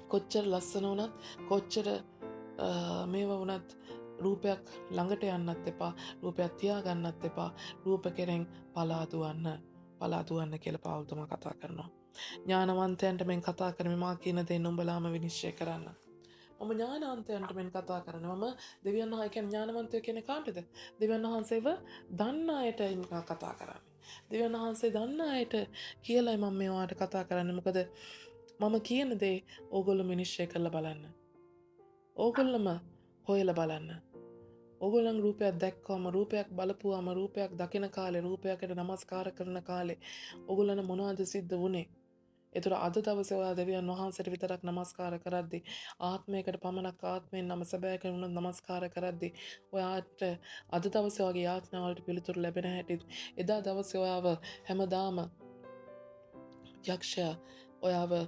කොච්චර ලස්සන වුණත් කොච්චර මේව වුණත් රූපයක් ළඟට යන්නත් එපා රූපයක් තියාගන්නත් එපා රූප කෙරෙන් පලාදුවන්න කියලා පවුල්තුමා කතා කරනවා ඥානවන්තයන්ට මෙන් කතා කරමි මා කියන දේ නුඹලාම විනිශ්චය කරන්න මම ඥානාන්තයන්ට මෙන් කතා කරන්නේ. මම දෙවියන් වහන්සේ කියන්නේ ඥානවන්තයෝ කියන කාටද? දෙවියන් වහන්සේව දන්න අයට කතා කරන්නේ. දෙවියන් වහන්සේ දන්න අයට කියලායි මම මේවාට කතා කරන්නේ. මොකද මම කියන දේ ඕගොල්ලෝ මිනිස්සු කරලා බලන්න. ඕගොල්ලොම හොයලා බලන්න. ඕගොල්ලන් රූපයක් දැක්කම රූපයක් බලපුවාම රූපයක් දකින කාලේ රූපයකට නමස්කාර කරන කාලේ ඕගොල්ලන් මොනවද සිද්ධ වුනේ? ඒතර අද දවසේ ඔයා දෙවියන් වහන්සේට විතරක් නමස්කාර කරද්දි ආත්මයකට පමණක් ආත්මයෙන් නම සැබෑ කෙනුනොත් නමස්කාර කරද්දි ඔයාට අද දවසේ වගේ යාඥාවලට පිළිතුරු ලැබෙන හැටි එදා දවසේ ඔයාව හැමදාම යක්ෂයා ඔයාව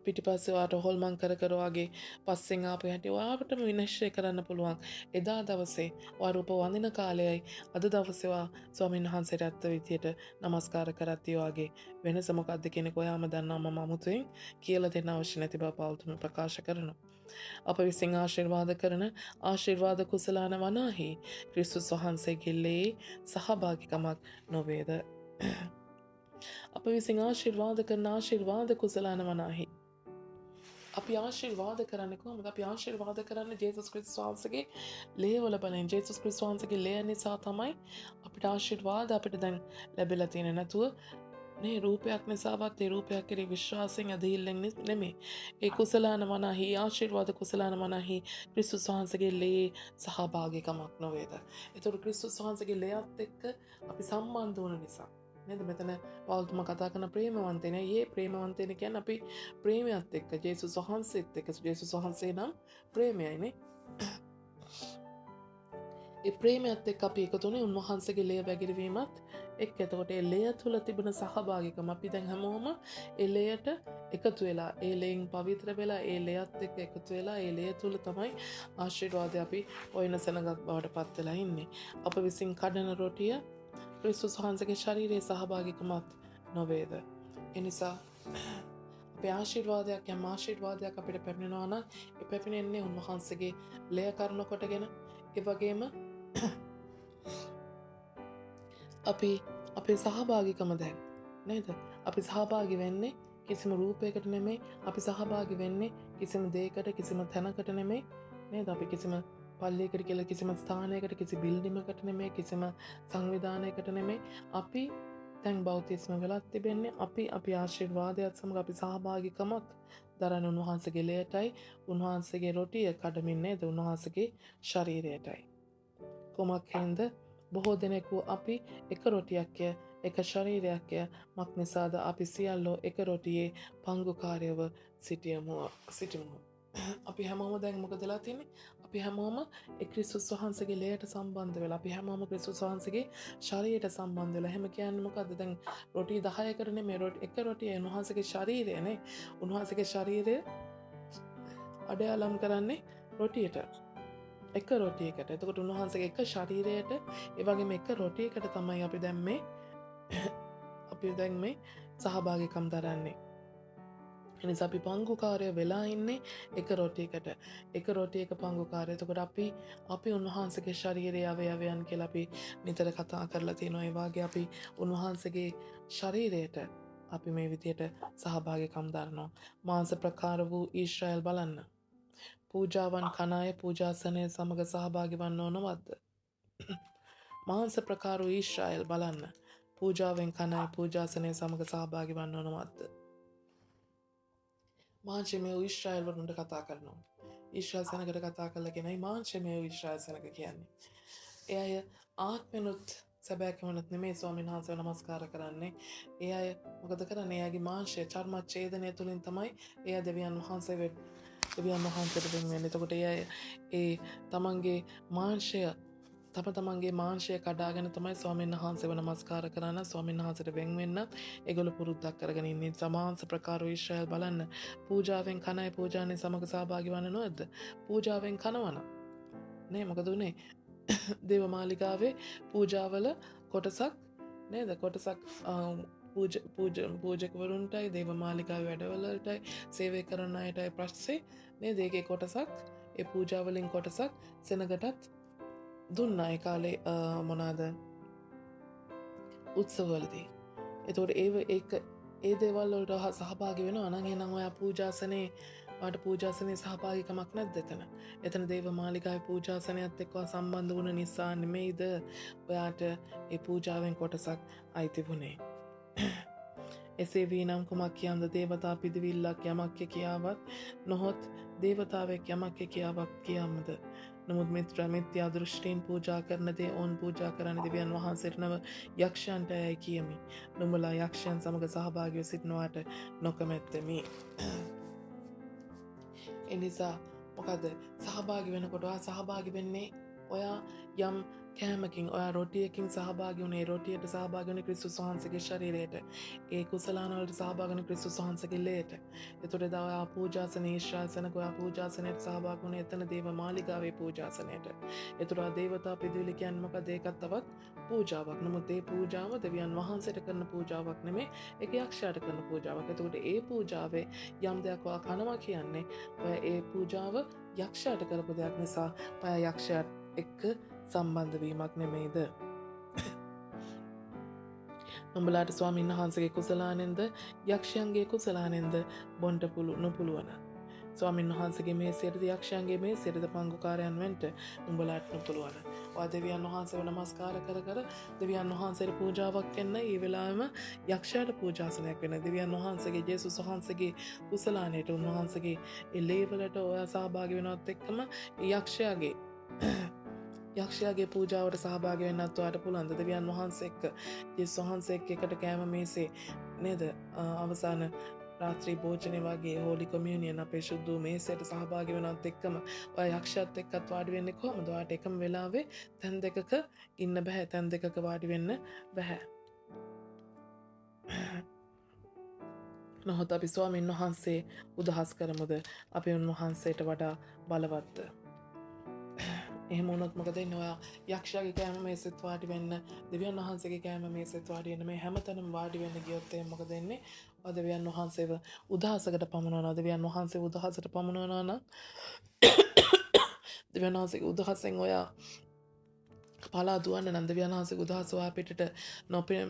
පිටිපස්සේ වාට හොල්මන් කර වගේ පස්සෙන් ආපු හැටි ඔයාවටම විනිශ්චය කරන්න පුළුවන්. එදා දවසේ ඔයා රූප වඳින කාලයයි අද දවසේ ඔයා ස්වාමීන් වහන්සේට ඇත්ත විදියට නමස්කාර කරද්දී වගේ වෙනස මොකක්ද කියන එක ඔයාම දන්නා මම අමුතුවෙන් කියලා දෙන්න අවශ්‍ය නැති බව පෞල්තුම ප්‍රකාශ කරනවා. අප විසින් ආශිර්වාද කරන ආශිර්වාද කුසලාන වනාහි ක්‍රිස්තුස් වහන්සේගේ ලේ සහභාගිකමක් නොවේද? අප විසින් ආශිර්වාද කරන ආශිර්වාද කුසලාන වනාහි අපි ආශිර්වාද කරන්නේ කොහොමද? අපි ආශිර්වාද කරන්නේ ජේසුස් ක්‍රිස්තුස් වහන්සේගේ ලේවල බලෙන්. ජේසුස් ක්‍රිස්තුස් වහන්සේගේ ලේ නිසා තමයි අපිට ආශිර්වාද අපිට දැන් ලැබිලා තියෙන්නේ. නැතුව මේ රූපයක් නිසාවත් ඒ රූපයක් කෙරේ විශ්වාසයෙන් ඇදහිල්ලෙන් නෙමෙයි. ඒ කුසලාන වනාහි ආශිර්වාද කුසලාන වනාහි ක්‍රිස්තුස් වහන්සේගේ ලේ සහභාගීකමක් නොවේද? ඒතර ක්‍රිස්තුස් වහන්සේගේ ලේයත් එක්ක අපි සම්බන්ධ වුණ නිසා නේද මෙතන පෞල්තුමා කතා කරන ප්‍රේමවන්තයන. ඒ ප්‍රේමවන්තයන කියන්නේ අපි ප්‍රේමයත් එක්ක ජේසුස් වහන්සේත් එක්ක ජේසුස් වහන්සේ නම් ප්‍රේමයයිනේ. ඒ ප්‍රේමයත් එක්ක අපි එකතු වුණේ උන්වහන්සේගේ ලේ වැගිරවීමත් එක්ක. එතකොට ඒ ලේ තුල තිබෙන සහභාගීකම අපි දැන් හැමෝම ඒ ලේයට එකතු වෙලා ඒ ලේන් පවිත්‍ර වෙලා ඒ ලේයත් එක්ක එකතු වෙලා ඒ ලේ තුල තමයි ආශිර්වාදය අපි හොයන සෙනඟක් බවට පත් වෙලා ඉන්නේ. අප විසින් කඩන රොටිය ක්‍රිස්තුස් වහන්සේගේ ශරීරයේ සහභාගිකමක් නොවේද? එනිසා අපේ ආශිර්වාදයක් යම් ආශිර්වාදයක් අපිට පැමිණෙනවා නම් ඒ පැමිණෙන්නේ උන්වහන්සේගේ ලය කරුණ කොටගෙන. ඒ වගේම අපි අපේ සහභාගිකම දැන් නේද? අපි සහභාගී වෙන්නේ කිසිම රූපයකට නෙමෙයි. අපි සහභාගී වෙන්නේ කිසිම දෙයකට කිසිම තැනකට නෙමෙයි නේද? අපි කිසිම පල්ලියකට කියලා කිසිම ස්ථානයකට කිසි බිල්ඩිමකට නෙමෙයි කිසිම සංවිධානයකට නෙමෙයි. අපි දැන් බෞතිස්ම වෙලත් තිබෙන්නේ අපි ආශිර්වාදයත් සමග අපි සහභාගිකමක් දරන උන්වහන්සේගේ ලේයටයි උන්වහන්සේගේ රොටිය කඩමින් නේද උන්වහන්සේගේ ශරීරයටයි. කොමක් හින්ද බොහෝ දෙනෙකු අපි එක රොටියක්ය එක ශරීරයක්ය මක් නිසාද අපි සියල්ලෝ එක රොටියේ පංගුකාරයව සිටිමු. අපි හැමෝම දැන් මොකදලා තියන්නේ? අපි හැමෝම ක්‍රිස්තුස් වහන්සේගේ ලේයට සම්බන්ධ වෙලා අපි හැමෝම ක්‍රිස්තුස් වහන්සේගේ ශරීරයට සම්බන්ධ වෙලා. එහෙම කියන්නේ මොකද්ද? දැන් රොටි 10කට නෙමෙයි එක රොටිය උන්වහන්සේගේ ශරීරයනේ. උන්වහන්සේගේ ශරීරය අඩයාලම් කරන්නේ රොටියට. එක රොටියකට. එතකොට උන්වහන්සේගේ එක ශරීරයට ඒ වගේම එක රොටියකට තමයි අපි දැන් මේ සහභාගීකම් දරන්නේ. එනිසා අපි පංගුකාරය වෙලා ඉන්නේ එක රොටියකට. එක රොටියක පංගුකාරය. එතකොට අපි උන්වහන්සේගේ ශරීරයේ අවයවයන් කියලා අපි නිතර කතා කරලා තියෙනවා. ඒ වගේ අපි උන්වහන්සේගේ ශරීරයට අපි මේ විදියට සහභාගීකම් දරනවා. මාංශ ප්‍රකාර වූ ඊශ්‍රායල් බලන්න. පූජාවන් කන අය පූජාසනය සමග සහභාගී වන්න ඕනවත්ද? මාංශ ප්‍රකාර වූ ඊශ්‍රායල් බලන්න. පූජාවෙන් කන අය පූජාසනය සමග සහභාගී වන්න ඕනවත්ද? මාංශමය ඊශ්‍රායල් වරුන්ට කතා කරනවා. ඊශ්‍රායල් සෙනගට කතා කරලා කියනයි මාංශමය ඊශ්‍රායල් සෙනග කියන්නේ. ඒ අය ආත්මනුත් සැබෑ කෙනෙක් නෙමෙයි ස්වාමීන් වහන්සේව නමස්කාර කරන්නේ. ඒ අය මොකද කරන්නේ? එයාගේ මාංශය චර්මච්ඡේදනය තුලින් තමයි එයා දෙවියන් වහන්සේට වෙන් වෙන්නේ. එතකොට ඒ තමන්ගේ මාංශය තමන්ගේ මාංශය කඩාගෙන තමයි ස්වාමීන් වහන්සේව නමස්කාර කරන්න ස්වාමීන් වහන්සේට වෙන් වෙන්න ඒගොල්ලෝ පුරුද්දක් කරගෙන ඉන්නේ. සමාංශ ප්‍රකාර ඊශ්‍රායල් බලන්න. පූජාවෙන් කන අය පූජානේ සමග සහභාගී වන්න නොවැද්ද? පූජාවෙන් කනවනම් නේ මොකද උනේ? දේවමාලිගාවේ පූජාවල කොටසක් නේද? කොටසක් පූජකවරුන්ටයි දේවමාලිගාවේ වැඩවලටයි සේවය කරන අයටයි පස්සේ නේද? ඒකේ කොටසක් ඒ පූජාවලින් කොටසක් සෙනගටත් දුන්නා ඒ කාලේ මොනවාද උත්සවවලදී. එතකොට ඒ දේවල් වලට සහභාගී වෙනවා නම් එහෙනම් ඔයා පූජාසනේ ඔයාට පූජාසනයේ සහභාගීකමක් නැද්ද එතන? එතන දේව මාලිගාවේ පූජාසනයත් එක්ක සම්බන්ධ වුණ නිසා නෙමෙයිද ඔයාට ඒ පූජාවෙන් කොටසක් අයිති වුණේ? එසේ වී නම් කුමක් කියන්ද දේවතා පිදිවිල්ලක් යමක්ය කියාවත් නොහොත් දේවතාවෙක් යමක්ය කියාවක් කියම්ද. නමුත් මිත්‍යා දෘෂ්ටීන් පූජා කරන දේ ඔවුන් පූජා කරන දෙවියන් වහන්සේට නොව යක්ෂයන්ට යයි කියමි. නුඹලා යක්ෂයන් සමග සහභාගීව සිටිනවාට නොකමැත්තෙමි. එනිසා මොකද සහභාගි වෙනකොට ඔයා සහභාගි වෙන්නේ ඔයා යම් කෑමකින් ඔයා රොටියකින් සහභාගි වුණේ රොටියට සහභාගි වුණේ ක්‍රිස්තුස් වහන්සේගේ ශරීරයට. ඒ කුසලාන වලට සහභාගි වුණේ ක්‍රිස්තුස් වහන්සේගේ ලේට. ඒතකොට එදා ඔයා පූජාසනයේ ඊශ්‍රාසනක ඔයා පූජාසනයට සහභාගි වුණේ එතන දේව මාලිගාවේ පූජාසනයට. ඒතකොට ආ දේවතා පිදුවිලි කියන්නේ මොකද? ඒකත් තවත් පූජාවක්. නමුත් ඒ පූජාව දෙවියන් වහන්සේට කරන පූජාවක් නෙමෙයි. ඒක යක්ෂයාට කරන පූජාවක්. ඒතකොට ඒ පූජාවේ යම් දෙයක් ඔයා කනවා කියන්නේ ඔයා ඒ පූජාව යක්ෂයාට කරපු දෙයක් නිසා ඔයා යක්ෂයාට එක්ක සම්බන්ධ වීමක් නෙමෙයිද? නුඹලාට ස්වාමීන් වහන්සේගේ කුසලානෙන්ද යක්ෂයන්ගේ කුසලානෙන්ද බොන්ට නොපුළුවන. ස්වාමීන් වහන්සේගේ මේසෙටද යක්ෂයන්ගේ මේසෙටද පංගුකාරයන් වෙන්ට නුඹලාට නොපුළුවන. ඔයා දෙවියන් වහන්සේව නමස්කාර කර කර දෙවියන් වහන්සේට පූජාවක් කරන ඒ වෙලාවෙම යක්ෂයාට පූජාසනයක් වෙන. දෙවියන් වහන්සේගේ ජේසුස් වහන්සේගේ කුසලානයට උන්වහන්සේගේ ඒ ලේවලට ඔයා සහභාගී වෙනවත් එක්කම යක්ෂයාගේ පූජාවට සහභාගී වෙන්නත් ඔයාට පුළුවන්. දෙවියන් වහන්සේ එක්ක ජේසුස් වහන්සේ එක්ක එකට කෑම මේසේ නේද? අවසාන රාත්‍රී භෝජනේ වගේ හෝලි කොමියුනියන් අපේ සුදු මේසයට සහභාගී වෙනවත් එක්කම ඔයා යක්ෂයාත් එක්කත් වාඩි වෙන්නේ කොහමද? ඔයාට එකම වෙලාවේ තැන් දෙකක ඉන්න බෑ. තැන් දෙකක වාඩි වෙන්න බෑ. නොහොත් අපි ස්වාමීන් වහන්සේ උදහස් කරමුද? අපි උන්වහන්සේට වඩා බලවත්ද? එහෙම වුණොත් මොකද වෙන්නේ? ඔයා යක්ෂයාගේ කෑම මේසෙත් වාඩි වෙන්න, දෙවියන් වහන්සේගේ කෑම මේසෙත් වාඩි වෙන්න, මේ හැමතැනම වාඩි වෙන්න ගියොත් එහෙනම් මොකද වෙන්නේ? ඔය දෙවියන් වහන්සේව උදහසකට පමුණවනවා. දෙවියන් වහන්සේව උදහසට පමුණවනවා නම් දෙවියන් වහන්සේගේ උදහසෙන් ඔයා පලා දුවන්න නම්, දෙවියන් වහන්සේගේ උදහස ඔයා පිටට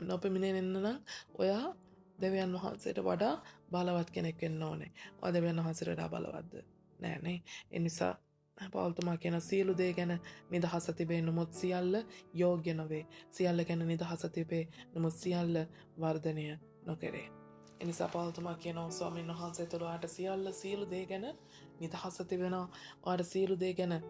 නොපෙමිනෙන්න නම් ඔයා දෙවියන් වහන්සේට වඩා බලවත් කෙනෙක් වෙන්න ඕනේ. ඔයා දෙවියන් වහන්සේට වඩා බලවත්ද? නෑ නේ. ඒ නිසා පවුල්තුමා කියන සියලු දේ ගැන නිදහස තිබේ, නමුත් සියල්ල යෝග්‍ය නොවේ. සියල්ල ගැන නිදහස තිබේ, නමුත් සියල්ල වර්ධනය නොකරේ. එනිසා පවුල්තුමා කියනවා ස්වාමීන් වහන්සේ තුළ ඔයාට සියලු දේ ගැන නිදහස තිබෙනවා. ඔයාට සියලු දේ ගැන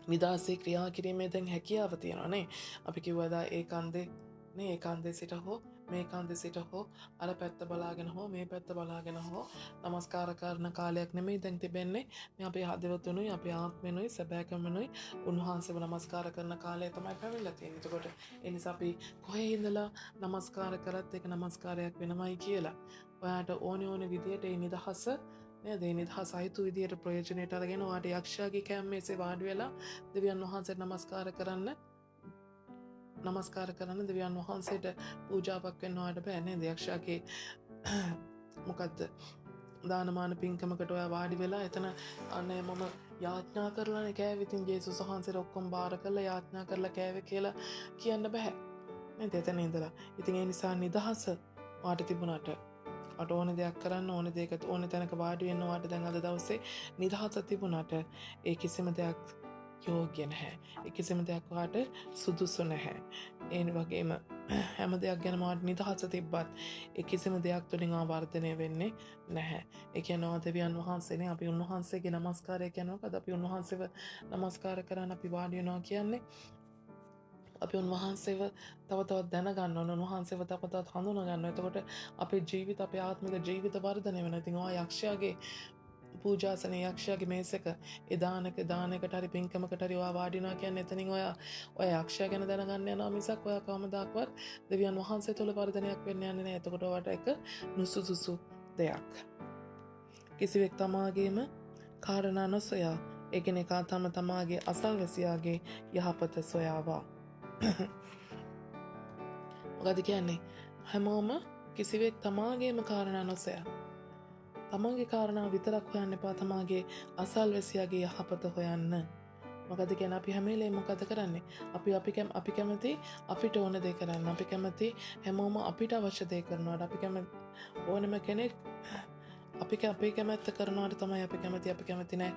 නිදහසේ ක්‍රියා කිරීමේ දැන් හැකියාව තියෙනවා නේ. අපි කිව්වා ඒ කන්දේ නේ, ඒ කන්දේ සිට හෝ මේ කන්දේ සිට හෝ අර පැත්ත බලාගෙන හෝ මේ පැත්ත බලාගෙන හෝ නමස්කාර කරන කාලයක් නෙමෙයි දැන් තිබෙන්නේ. මේ අපේ හදවතුනුයි අපේ ආත්මෙනුයි සැබෑකමනුයි උන්වහන්සේව නමස්කාර කරන කාලය තමයි පැමිණලා තියෙන්නේ. එතකොට ඒ නිසා අපි කොහේ ඉඳලා නමස්කාර කරත් ඒක නමස්කාරයක් වෙනමයි කියලා ඔයාට ඕනේ විදියට ඒ නිදහස නේද? ඒ නිදහස අයිතු විදියට ප්‍රයෝජනයට අරගෙන ඔයාට යක්ෂයාගේ කැම් මේසේ වාඩි වෙලා දෙවියන් වහන්සේට නමස්කාර කරන්න දෙවියන් වහන්සේට පූජාවක් වෙන්න ඔයාට බෑ නේද? යක්ෂයාගේ මොකද්ද දානමාන පින්කමකට ඔයා වාඩි වෙලා එතන අනේ මම යාඥා කරලානේ කෑවේ. ඉතින් ජේසුස් වහන්සේට ඔක්කොම බාර කරලා යාඥා කරලා කෑවේ කියලා කියන්න බෑ නේද? එතන ඉඳලා. ඉතින් ඒ නිසා නිදහස ඔයාට තිබුණාට ඔයාට ඕන දෙයක් කරන්න ඕන දෙයකට ඕන තැනක වාඩි වෙන්න ඔයාට දැන් අද දවසේ නිදහස තිබුණාට ඒ කිසිම දෙයක් යෝග්‍ය නැහැ. ඒ කිසිම දෙයක් ඔයාට සුදුසු නැහැ. ඒ වගේම හැම දෙයක් ගැනම ඔයාට නිදහස තිබ්බත් ඒ කිසිම දෙයක් තුළින් ආවර්ධනය වෙන්නේ නැහැ. ඒ කියන්නේ දෙවියන් වහන්සේනේ. අපි උන්වහන්සේගේ නමස්කාරය කරනවා. අපි උන්වහන්සේව නමස්කාර කරන් අපි වාඩි වෙනවා කියන්නේ අපි උන්වහන්සේව තව තවත් දැනගන්න ඕන. උන්වහන්සේව තව තවත් හඳුනා ගන්න. එතකොට අපේ ජීවිත අපේ ආත්මික ජීවිත වර්ධනය වෙනවා. ඉතින් ඔයා යක්ෂයාගේ පූජාසනයේ යක්ෂයාගේ මේසක දානකට හරි පින්කමකට හරි ඔයා වාඩිනවා කියන්නේ එතනින් ඔය යක්ෂයා ගැන දැනගන්න යනවා මිසක් ඔයා කවමදාකවත් දෙවියන් වහන්සේ තුළ වර්ධනයක් වෙන්න යන්නේ නැහැ. එතකොට ඔයාට එක නුසුසුසු දෙයක්. කිසිවෙක් තමාගේම කාරණා නොසොයා එකිනෙකා තමාගේ අසල්වැසියාගේ යහපත සොයාවා. මොකද කියන්නේ? හැමෝම කිසිවෙක් තමාගේම කාරණා නොසොයා තමන්ගේ කාරණා විතරක් හොයන්න එපා. තමාගේ අසල්වැසියාගේ යහපත හොයන්න. මොකද කියන්නේ අපි හැම වෙලේම මොකද කරන්නේ? අපි කැමති අපිට ඕන දේ කරන්න. අපි කැමති හැමෝම අපිට අවශ්‍ය දේ කරනවාට. අපි කැමති ඕනම කෙනෙක් අපේ කැමැත්ත කරනවාට තමයි අපි කැමති නෑ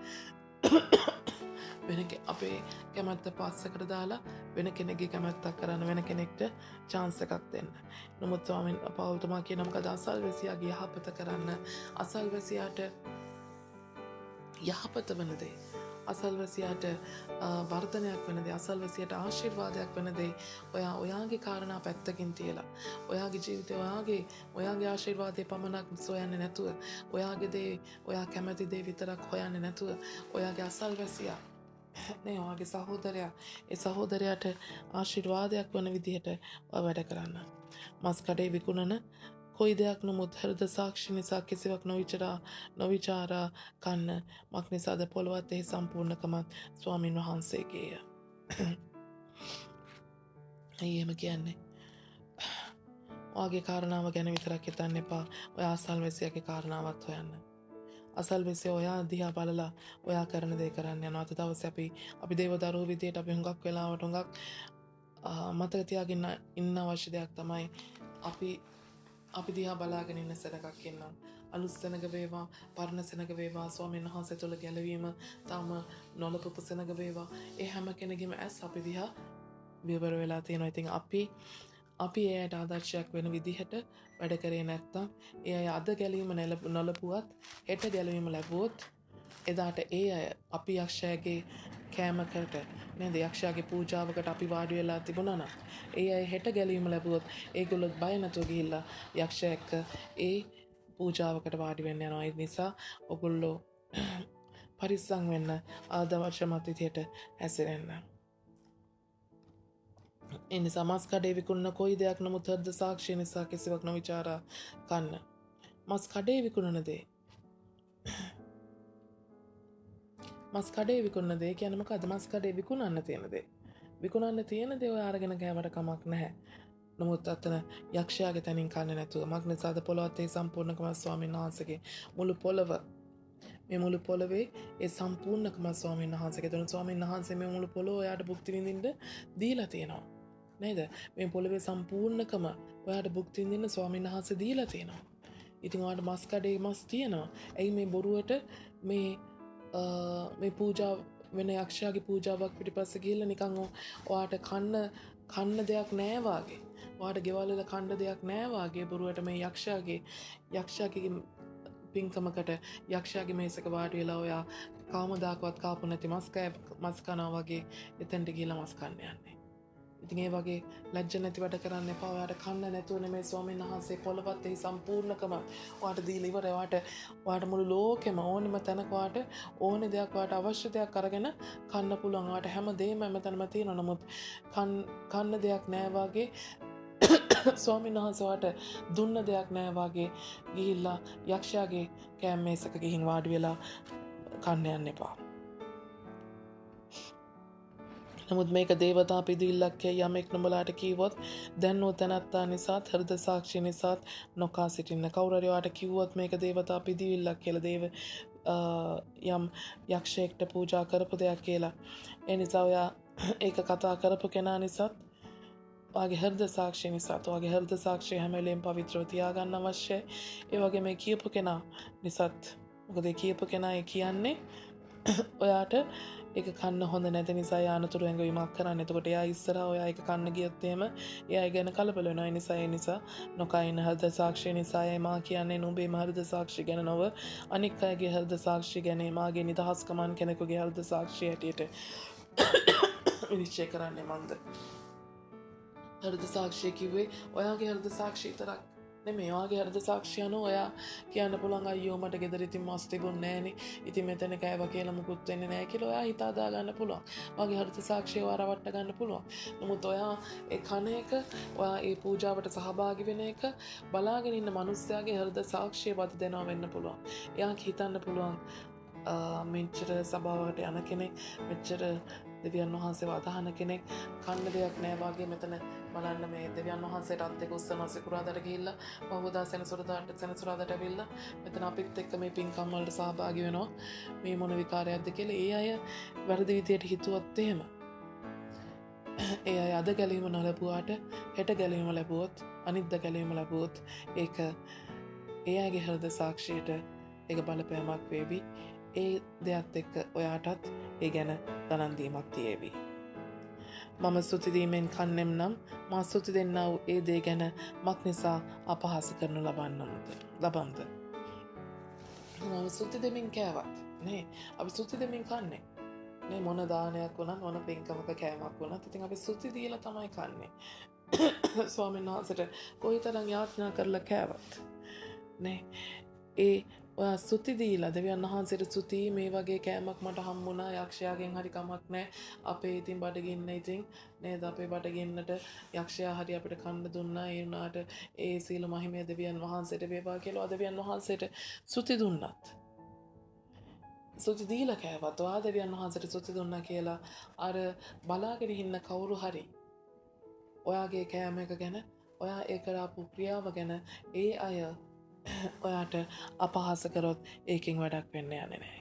වෙන අපේ කැමැත්ත පස්සකට දාලා වෙන කෙනෙක්ගේ කැමැත්තක් කරන්න වෙන කෙනෙක්ට chance එකක් දෙන්න. නමුත් ස්වාමීන් පවුල්තුමා කියනවා මොකද අසල්වැසියාගේ යහපත කරන්න අසල්වැසියාට යහපත වන දේ අසල්වැසියාට වර්ධනයක් වෙන දේ අසල්වැසියාට ආශිර්වාදයක් වෙන දේ ඔයාගේ කාරණා පැත්තකින් තියලා ඔයාගේ ජීවිතේ ඔයාගේ ආශිර්වාදේ පමණක් සොයන්නේ නැතුව ඔයාගේ දේ ඔයා කැමති දේ විතරක් හොයන්නේ නැතුව ඔයාගේ අසල්වැසියා නේ ඔයාගේ සහෝදරයා ඒ සහෝදරයාට ආශිර්වාදයක් වන විදිහට ඔයා වැඩ කරන්න. මස් කඩේ විකුණන කොයි දෙයක් නමුත් හෘද සාක්ෂි නිසා කිසිවක් නොවිචාරා කන්න මක් නිසාද පොළොවත් එහි සම්පූර්ණකමත් ස්වාමින් වහන්සේගේය. එහෙම කියන්නේ ඔයාගේ කාරණාව ගැන විතරක් හිතන්න එපා. ඔයා අසල්වැසියාගේ කාරණාවත් හොයන්න. අසල්වැසියා ඔයා දිහා බලලා ඔයා කරන දේ කරන්න යනවා. අද දවසේ අපි දේවදරුවෝ විදියට අපි හුඟක් වෙලාවට හුඟක් මතක තියාගෙන ඉන්න අවශ්‍ය දෙයක් තමයි අපි දිහා බලාගෙන ඉන්න සෙනගක් ඉන්නවා. අලුත් සෙනග වේවා පරණ සෙනග වේවා ස්වාමීන් වහන්සේ තුළ ගැලවීම තාම නොලපපු සෙනග වේවා ඒ හැම කෙනෙකුගේම ඇස් අපි දිහා විවර වෙලා තියෙනවා. ඉතින් අපි එයාට ආදර්ශයක් වෙන විදිහට වැඩ කරේ නැත්තම් ඒ අය අද ගැලවීම නොලපුවත් හෙට ගැලවීම ලැබුවොත් එදාට ඒ අය අපි යක්ෂයාගේ කෑමකට නේද යක්ෂයාගේ පූජාවකට අපි වාඩි වෙලා තිබුණා නම් ඒ අය හෙට ගැලවීම ලැබුවොත් ඒගොල්ලෝ බය නැතුව ගිහිල්ලා යක්ෂයා එක්ක ඒ පූජාවකට වාඩි වෙන්න යනවා. ඒ නිසා ඔගොල්ලෝ පරිස්සම් වෙන්න ආදර්ශමත් විදිහට හැසිරෙන්න. එනිසා මස් කඩේ විකුණන කොයි දෙයක් නමුත් හෘද සාක්ෂිය නිසා කිසිවක් නොවිචාරා කන්න. මස් කඩේ විකුණන දේ මස් කඩේ විකුණන දේ කියන්නේ මොකද්ද? මස් කඩේ විකුණන්න තියෙන දේ. විකුණන්න තියෙන දේ ඔය අරගෙන කෑවට කමක් නැහැ. නමුත් අතන යක්ෂයාගේ තනින් කන්නේ නැතුව මක් නිසාද පොළොවත් ඒ සම්පූර්ණකම ස්වාමීන් වහන්සේගේ මුළු පොළව මේ මුළු පොළවේ ඒ සම්පූර්ණකම ස්වාමීන් වහන්සේගේ දුන්න ස්වාමීන් වහන්සේ මේ මුළු පොළොව ඔයාට භුක්ති විඳින්න දීලා තියෙනවා. නේද? මේ පොළවේ සම්පූර්ණකම ඔයාට භුක්ති විඳින්න ස්වාමීන් වහන්සේ දීලා තියෙනවා. ඉතින් ඔයාට මස් කඩේ මස් තියෙනවා. ඇයි මේ බොරුවට මේ පූජා වෙන යක්ෂයාගේ පූජාවක් පිටිපස්සේ ගිහිල්ලා නිකන් ඔයාට කන්න දෙයක් නෑ වාගේ. ඔයාට ගෙවල් වල කන්න දෙයක් නෑ වාගේ බොරුවට මේ යක්ෂයාගේ පින්කමකට යක්ෂයාගේ මේසක වාඩි වෙලා ඔයා කවමදාකවත් කාපු නැති මස් කනවා වගේ එතනට ගිහිල්ලා මස් කන්න යන්නේ. ඉතින් ඒ වගේ ලැජ්ජ නැති වැඩ කරන්න එපා. ඔයාට කන්න නැතුව නෙමෙයි ස්වාමීන් වහන්සේ පොළොවත් එහි සම්පූර්ණකම ඔයාට දීලා ඉවර. ඔයාට මුළු ලෝකෙම ඕනෙම තැනක ඔයාට ඕනේ දෙයක් ඔයාට අවශ්‍ය දෙයක් අරගෙන කන්න පුළුවන්. ඔයාට හැම දෙයක්ම හැමතැනම තියෙනවා. නමුත් කන්න දෙයක් නෑ වාගේ ස්වාමීන් වහන්සේ ඔයාට දුන්න දෙයක් නෑ වාගේ ගිහිල්ලා යක්ෂයාගේ කෑම මේසක ගිහින් වාඩි වෙලා කන්න යන්න එපා. නමුත් මේක දේවතා පිදිල්ලක් යමෙක් නුඹලාට කීවොත් දැන් නෝ තැනත්තා නිසාත් හෘද සාක්ෂි නිසාත් නොකා සිටින්න. කවුරු හරි ඔයාට කිව්වොත් මේක දේවතා පිදිවිල්ලක් කියලා යම් යක්ෂයෙක්ට පූජා කරපු දෙයක් කියලා. ඒ නිසා ඔයා ඒක කතා කරපු කෙනා නිසාත් ඔයාගේ හෘද සාක්ෂි නිසාත් ඔයාගේ හෘද සාක්ෂිය හැම වෙලේම පවිත්‍රව තියාගන්න අවශ්‍යයි. ඒ වගේ මේ කියපු කෙනා නිසාත් මොකද කියපු කෙනා කියන්නේ ඔයාට ඒක කන්න හොඳ නැති නිසා යානතුරු ඇඟවීමක් කරන්න. එතකොට එයා ඉස්සරහා ඔයා ඒක කන්න ගියොත් එහෙම එයා ගැන කලබල වෙනවා. ඒ නිසා නොකයින් හෘද සාක්ෂිය නිසා මා කියන්නේ නුඹේ හෘද සාක්ෂිය ගැන නොව අනික් අයගේ හෘද සාක්ෂිය ගැන මාගේ නිදහස්කමන් කෙනෙකුගේ හෘද සාක්ෂිය හැටියට විනිශ්චය කරන්නේ මන්ද. හෘද සාක්ෂිය කිව්වේ ඔයාගේ හෘද සාක්ෂිය විතරක් නෙමෙයි. ඔයාගේ හෘද සාක්ෂිය අනුව ඔයා කියන්න පුළුවන් අයියෝ මට ගෙදර ඉතින් මස් තිබුණේ නෑනේ. ඉතින් මෙතන කෑවා කියලා මුකුත් වෙන්නේ නෑ කියලා ඔයා හිතා දා ගන්න පුළුවන්. ඔයාගේ හෘද සාක්ෂිය ඔයා රවට්ට ගන්න පුළුවන්. නමුත් ඔයා ඒ කන එක ඔයා ඒ පූජාවට සහභාගී වෙන එක බලාගෙන ඉන්න මිනිස්සයාගේ හෘද සාක්ෂිය වද දෙනවා වෙන්න පුළුවන්. එයා හිතන්න පුළුවන් මෙච්චර සභාවකට යන කෙනෙක් මෙච්චර දෙවියන් වහන්සේ වදහන කෙනෙක් කන්න දෙයක් නෑ වගේ මෙතන බලන්න මේ දෙවියන් වහන්සේට අත් දෙක උස්සනවා සිකුරාදාට ගිහිල්ලා පහුවදා සෙනසුරාදාට ඇවිල්ලා මෙතන අපිත් එක්ක මේ පින්කම් වලට සහභාගී වෙනවා මේ මොන විකාරයක්ද කියලා ඒ අය වැරදි විදියට හිතුවොත් එහෙම ඒ අය අද ගැලීම නොලැබුවාට හෙට ගැලීම ලැබුවොත් අනිද්දා ගැලීම ලැබුවොත් ඒක ඒ අයගේ හෘද සාක්ෂියට ඒක බලපෑමක් වේවි. ඒ දෙයත් එක්ක ඔයාටත් ඒ ගැන ගණන් දීමක් තියේවි. මම ස්තුතිදීමෙන් කන්නෙම් නම් මා ස්තුති දෙන්නා වූ ඒ දේ ගැන මක් නිසා අපහාස කරනු ලබන්ද. මම ස්තුති දෙමින් කෑවත් නේ අපි ස්තුති දෙමින් කන්නේ. නේ මොන දානයක් වුණත් මොන පින්කමක කෑමක් වුණත් ඉතින් අපි ස්තුති දීලා තමයි කන්නේ. ස්වාමීන් වහන්සේට කොයිතරම් යාඥා කරලා කෑවත් නේ ඒ ඔයා ස්තුති දීලා දෙවියන් වහන්සේට ස්තුති මේ වගේ කෑමක් මට හම්බුණා යක්ෂයාගෙන් හරි කමක් නැහැ අපේ ඉතින් බඩගින්න ඉතින් නේද අපේ බඩගින්නට යක්ෂයා හරි අපිට කන්න දුන්නා ඒ වුණාට ඒ සීල මහිමය දෙවියන් වහන්සේට වේවා කියලා දෙවියන් වහන්සේට ස්තුති දුන්නත් ස්තුති දීලා කෑවත් ඔයා දෙවියන් වහන්සේට ස්තුති දුන්නා කියලා අර බලාගෙන ඉන්න කවුරු හරි ඔයාගේ කෑම එක ගැන ඔයා ඒ කරාපු ක්‍රියාව ගැන ඒ අය ඔයාට අපහාස කරොත් ඒකෙන් වැඩක් වෙන්න යන්නේ නැහැ.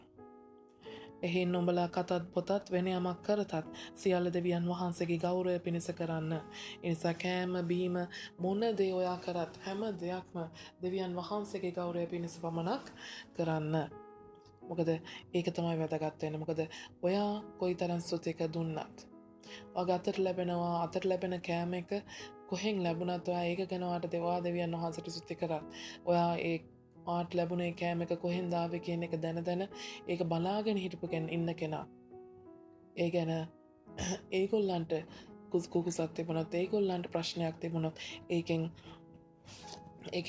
එහෙන් උඹලා කතත් පොතත් වෙන යමක් කරතත් සියල්ල දෙවියන් වහන්සේගේ ගෞරවය පිණිස කරන්න. ඒ නිසා කෑම බීම මොන දේ ඔයා කරත් හැම දෙයක්ම දෙවියන් වහන්සේගේ ගෞරවය පිණිස පමණක් කරන්න. මොකද ඒක තමයි වැදගත් වෙන්නේ. මොකද ඔයා කොයිතරම් ස්තුතික දුන්නත් ඔයාගේ අතට ලැබෙනවා අතට ලැබෙන කෑම එක කොහෙන් ලැබුණත් ඔයා ඒක ගැන ඔයාට දෙවා දෙවියන් වහන්සේට ස්තුති කරත් ඔයා ඒ ආට ලැබුණේ කෑම එක කොහෙන්ද ආවේ කියන එක දැන ඒක බලාගෙන හිටපු ඉන්න කෙනා ඒ ගැන ඒගොල්ලන්ට කුකුසක් තිබුණොත් ඒගොල්ලන්ට ප්‍රශ්නයක් තිබුණොත් ඒකෙන්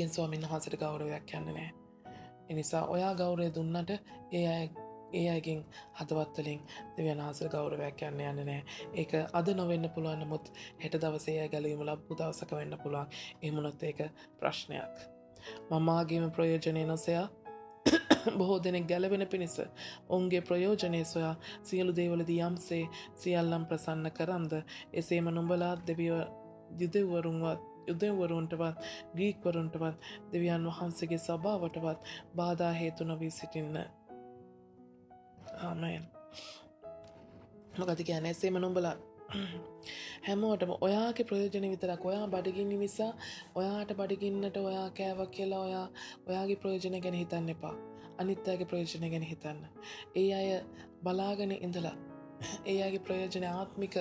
ස්වාමීන් වහන්සේට ගෞරවයක් යන්නේ නැහැ. ඒ නිසා ඔයා ගෞරවය දුන්නට ඒ අයගෙන් හදවත් වලින් දෙවියන් වහන්සේට ගෞරවයක් යන්නේ නැහැ. ඒක අද නොවෙන්න පුළුවන් නමුත් හෙට දවසේ අය ගැලවීම ලැබපු දවසක වෙන්න පුළුවන්. එහෙම වුණොත් ඒක ප්‍රශ්නයක්. මමාගේම ප්‍රයෝජනය නොසොයා බොහෝ දෙනෙක් ගැලවෙන පිණිස ඔවුන්ගේ ප්‍රයෝජනය සොයා සියලු දේවලදී යම්සේ සියල්ලම් ප්‍රසන්න කරන්ද එසේම නුඹලා දෙවියෝ යුදෙව්වරුන්ටවත් ග්‍රීක්වරුන්ටවත් දෙවියන් වහන්සේගේ සභාවටවත් බාධා හේතු නොවී සිටින්න. ආමෙන්. මොකද කියන්නේ එසේම නුඹලා හැමෝටම ඔයාගේ ප්‍රයෝජන විතරක් ඔයා බඩගින්න නිසා ඔයාට බඩගින්නට ඔයා කෑවා කියලා ඔයාගේ ප්‍රයෝජන ගැන හිතන්න එපා. අනිත් අයගේ ප්‍රයෝජන ගැන හිතන්න. ඒ අය බලාගෙන ඉඳලා ඒ අයගේ ප්‍රයෝජන ආත්මික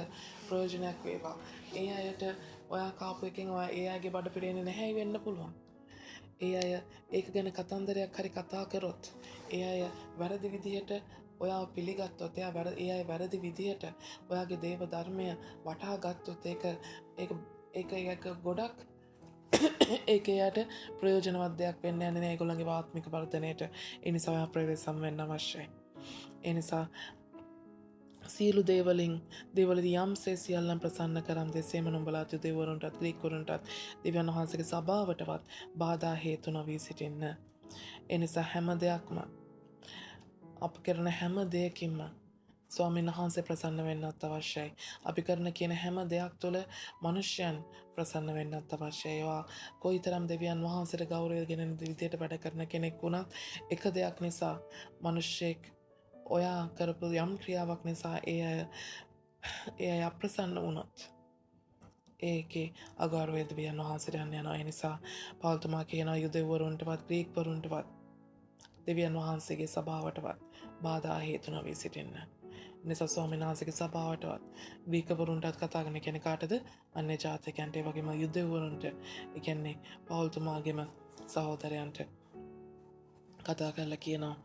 ප්‍රයෝජනයක් වේවා. ඒ අයට ඔයා කාපු එකෙන් ඔයා ඒ අයගේ බඩ පිරෙන්නේ නැහැ වෙන්න පුළුවන්. ඒ අය ඒක ගැන කතන්දරයක් හරි කතා කරොත් ඒ අය වැරදි විදිහට ඔයා පිළිගත්තොත් ඒ අය වැරදි විදිහට ඔයාගේ දේව ධර්මය වටහා ගත්තොත් ඒක ගොඩක් ඒක එයාට ප්‍රයෝජනවත් දෙයක් වෙන්න යන්නේ නැහැ ඒගොල්ලන්ගේ ආත්මික වර්ධනයට. ඒ නිසා ඔයා ප්‍රවේශම් වෙන්න අවශ්‍යයි. ඒ නිසා සියලු දේවලදී යම්සේ සියල්ලන් ප්‍රසන්න කරම් දෙසේම නුඹලා යුදෙව්වරුන්ටත් ග්‍රීක්වරුන්ටත් දෙවියන් වහන්සේගේ සභාවටවත් බාධා හේතු නොවී සිටින්න. ඒ නිසා හැම දෙයක්ම අප කරන හැම දෙයකින්ම ස්වාමීන් වහන්සේ ප්‍රසන්න වෙන්නත් අවශ්‍යයි. අපි කරන කියන හැම දෙයක් තුළ මනුෂ්‍යයන් ප්‍රසන්න වෙන්නත් අවශ්‍යයි. ඒවා කොයිතරම් දෙවියන් වහන්සේට ගෞරවය ගෙනෙන විදියට වැඩ කරන කෙනෙක් වුණත් එක දෙයක් නිසා මිනිස්සෙක් ඔයා කරපු යම් ක්‍රියාවක් නිසා ඒ අය අප්‍රසන්න වුණොත් ඒකේ අගෞරවය දෙවියන් වහන්සේට යනවා. ඒ නිසා පෞල්තුමා කියනවා යුදෙව්වරුන්ටවත් ග්‍රීක්වරුන්ටවත් දෙවියන් වහන්සේගේ සභාවටවත් බාධා හේතු නොවී සිටින්න. නිසා ස්වාමීන් වහන්සේගේ සභාවටවත් ග්‍රීකවරුන්ටත් කතා කරන කෙනෙක් කාටද? අන්‍ය ජාතිකයන්ට, ඒ වගේම යුදෙව්වරුන්ට, ඒ කියන්නේ පෞල්තුමාගේම සහෝදරයන්ට කතා කරලා කියනවා.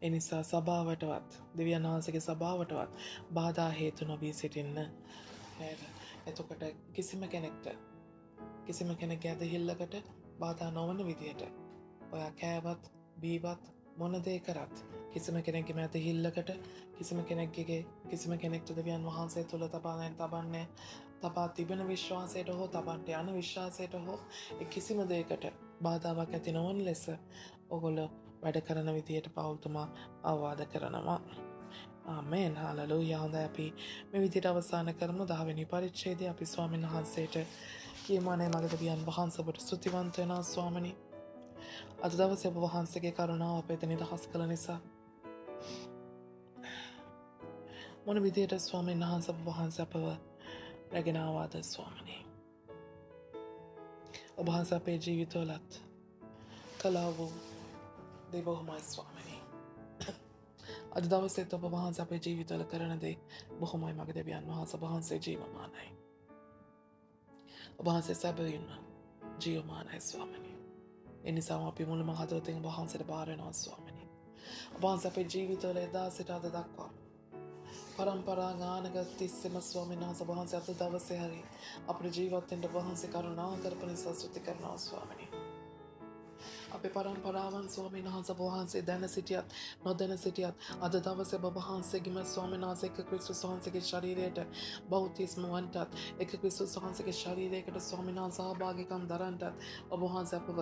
ඒ නිසා සභාවටවත් දෙවියන් වහන්සේගේ සභාවටවත් බාධා හේතු නොවී සිටින්න. එතකොට කිසිම කෙනෙක්ගේ ඇදහිල්ලකට බාධා නොවන විදියට ඔයා කෑවත් බීවත් මොන දේ කරත් කිසිම කෙනෙක්ගේ ඇදහිල්ලකට කිසිම කෙනෙක්ට දෙවියන් වහන්සේ තුළ තබා තිබෙන විශ්වාසයට හෝ තබන්ට යන විශ්වාසයට හෝ කිසිම දෙයකට බාධාවක් ඇති නොවන ලෙස ඔගොල්ලෝ වැඩ කරන විදියට පෞල්තුමා අවවාද කරනවා. ආමේන්. හාලෙලූයා. හොඳයි අපි මේ විදියට අවසන් කරමු. 10 වෙනි පරිච්ඡේදය අපි ස්වාමීන් වහන්සේට කියමානේ මගේ දෙවියන් වහන්සේට ස්තුතිවන්ත වෙනවා ස්වාමිනී. අද දවසේ ඔබ වහන්සේගේ කරුණාව අපේ වෙත නිදහස් කළ නිසා මොන විදියට ස්වාමීන් වහන්සේ ඔබ වහන්සේ අපව රැගෙන ආවාද ස්වාමිනී. ඔබ වහන්සේ අපේ ජීවිතවලත් කළා වූ දේ බොහොමයි ස්වාමිනී. අද දවසේත් ඔබ වහන්සේ අපේ ජීවිතවල කරන දේ බොහොමයි මගේ දෙවියන් වහන්සේ. ඔබ වහන්සේ ජීවමානයි. ඔබ වහන්සේ සැබවින්ම ජීවමානයි ස්වාමිනී. ඒ නිසාම අපි මුළුම හදවතින් ඔබ වහන්සේට බාර වෙනවා ස්වාමිනී. ඔබ වහන්සේ අපේ ජීවිතවල එදා සිට අද දක්වා පරම්පරා ගානක තිස්සෙම ස්වාමීන් වහන්සේ ඔබ වහන්සේ අද දවසේ හරි අපේ ජීවත් වෙන්න ඔබ වහන්සේ කරුණා කරපු නිසා ස්තුති කරනවා ස්වාමිනී. අපේ පරම්පරාවන් ස්වාමීන් වහන්සේ ඔබ වහන්සේ දැන සිටියත් නොදැන සිටියත් අද දවසේ ඔබ වහන්සේගේම ස්වාමීන් වහන්සේ එක ක්‍රිස්තුස් වහන්සේගේ ශරීරයට බෞතිස්ම වන්ටත් එක ක්‍රිස්තුස් වහන්සේගේ ශරීරයකට ස්වාමීන් වහන්සේ සහභාගීකම් දරන්නටත් ඔබ වහන්සේ අපව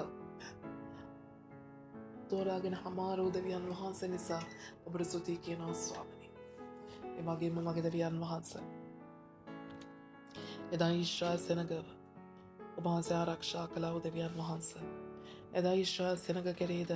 තෝරාගෙන හමාරූ දෙවියන් වහන්සේ නිසා ඔබට ස්තුති කියනවා ස්වාමිනී. ඒ වගේම මගේ දෙවියන් වහන්සේ එදා ඊශ්‍රායල් සෙනගව ඔබ වහන්සේ ආරක්ෂා කළා වූ දෙවියන් වහන්සේ. එදා ඊශ්‍රායල් සෙනග කෙරෙහිද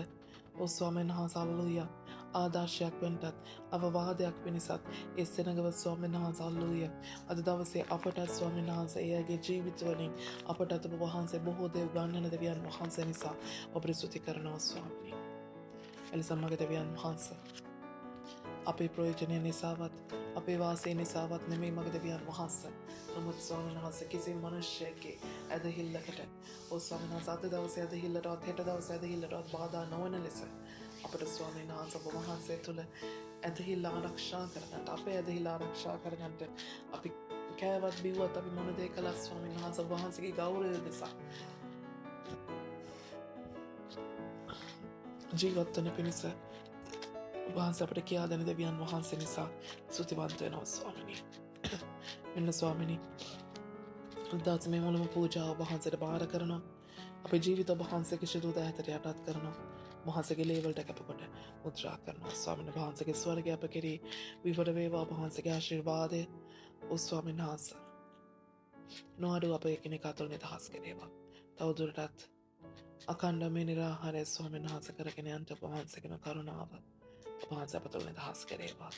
ඔව් ස්වාමීන් වහන්සේ හල්ලෙලූයා ආදර්ශයක් වෙන්නටත් අවවාදයක් වෙනසත් ඒ සෙනගව ස්වාමීන් වහන්සේ හල්ලෙලූයා අද දවසේ අපට ස්වාමීන් වහන්සේ එයාගේ ජීවිත වලින් අපට ඔබ වහන්සේ බොහෝ දේ උගන්වන දෙවියන් වහන්සේ නිසා ඔබට ස්තුති කරනවා ස්වාමීනි. එලෙසම මගේ දෙවියන් වහන්සේ අපේ ප්‍රයෝජනය නිසාවත් අපේ වාසය නිසාවත් නෙමෙයි මගේ දෙවියන් වහන්සේ. නමුත් ස්වාමීන් වහන්සේ කිසිම මිනිසෙකගේ ඇදහිල්ලකට ඔව් ස්වාමීන් වහන්සේ අද දවසේ ඇදහිල්ලටවත් හෙට දවසේ ඇදහිල්ලටවත් බාධා නොවන ලෙස අපට ස්වාමීන් වහන්සේ ඔබ වහන්සේ තුළ ඇදහිල්ල ආරක්ෂා කරගන්න අපේ ඇදහිල්ල ආරක්ෂා කරගන්න අපි කෑවත් බිව්වත් අපි මොන දේ කළත් ස්වාමීන් වහන්සේ ඔබ වහන්සේගේ ගෞරවය නිසා ජීවත් වෙන පිණිස වහන්සේ අපට කියා දෙන දෙවියන් වහන්සේ නිසා ස්තුතිවන්ත වෙනවා ස්වාමිනී. මෙන්න ස්වාමිනී අදත් මේ මුළුම පූජාව ඔබ වහන්සේට බාර කරනවා. අපේ ජීවිත ඔබ වහන්සේගේ ශිදුව දෑතට යටත් කරනවා. වහන්සේගේ ලේවලට කැපකොට මුද්‍රා කරනවා. ස්වාමීන් වහන්සේගේ ස්වර්ගය අප කෙරෙහි විවර වේවා. ඔබ වහන්සේගේ ආශිර්වාදය ඔව් ස්වාමීන් වහන්සේ නොඅඩුව අප එකිනෙකා තුළ නිදහස් කෙරේවා. තවදුරටත් අඛණ්ඩ මේ නිරාහාරය ස්වාමීන් වහන්සේ කරගෙන යන්න ඔබ වහන්සේගේම කරුණාව ඔබ වහන්සේ අප තුළ නිදහස් කෙරේවා.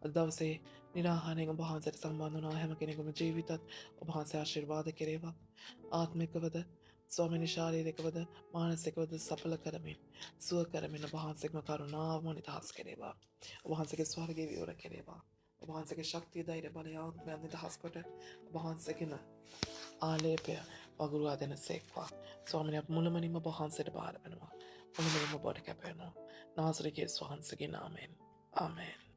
අද දවසේ නිරාහාරයෙන් ඔබ වහන්සේට සම්බන්ධ වුණා හැම කෙනෙකුම ජීවිතත් ඔබ වහන්සේ ආශිර්වාද කෙරේවා. ආත්මිකවද ස්වාමීනි ශාරීරිකවද මානසිකවද සඵල කරමින් සුව කරමින් ඔබ වහන්සේගේම කරුණාවම නිදහස් කෙරේවා. ඔබ වහන්සේගේ ස්වර්ගයේ විවර කෙරේවා. ඔබ වහන්සේගේ ශක්තිය ධෛර්ය බලය ආත්මය නිදහස් කොට ඔබ වහන්සේගේම ආලේපය වගුරුවා දෙනසේක්වා. ස්වාමීනි අප මුළුමනින්ම ඔබ වහන්සේට බාර වෙනවා. මුළුමනින්ම ඔබට කැප වෙනවා. නාසරික යේසුස් වහන්සේගේ නාමයෙන්. ආමේන්.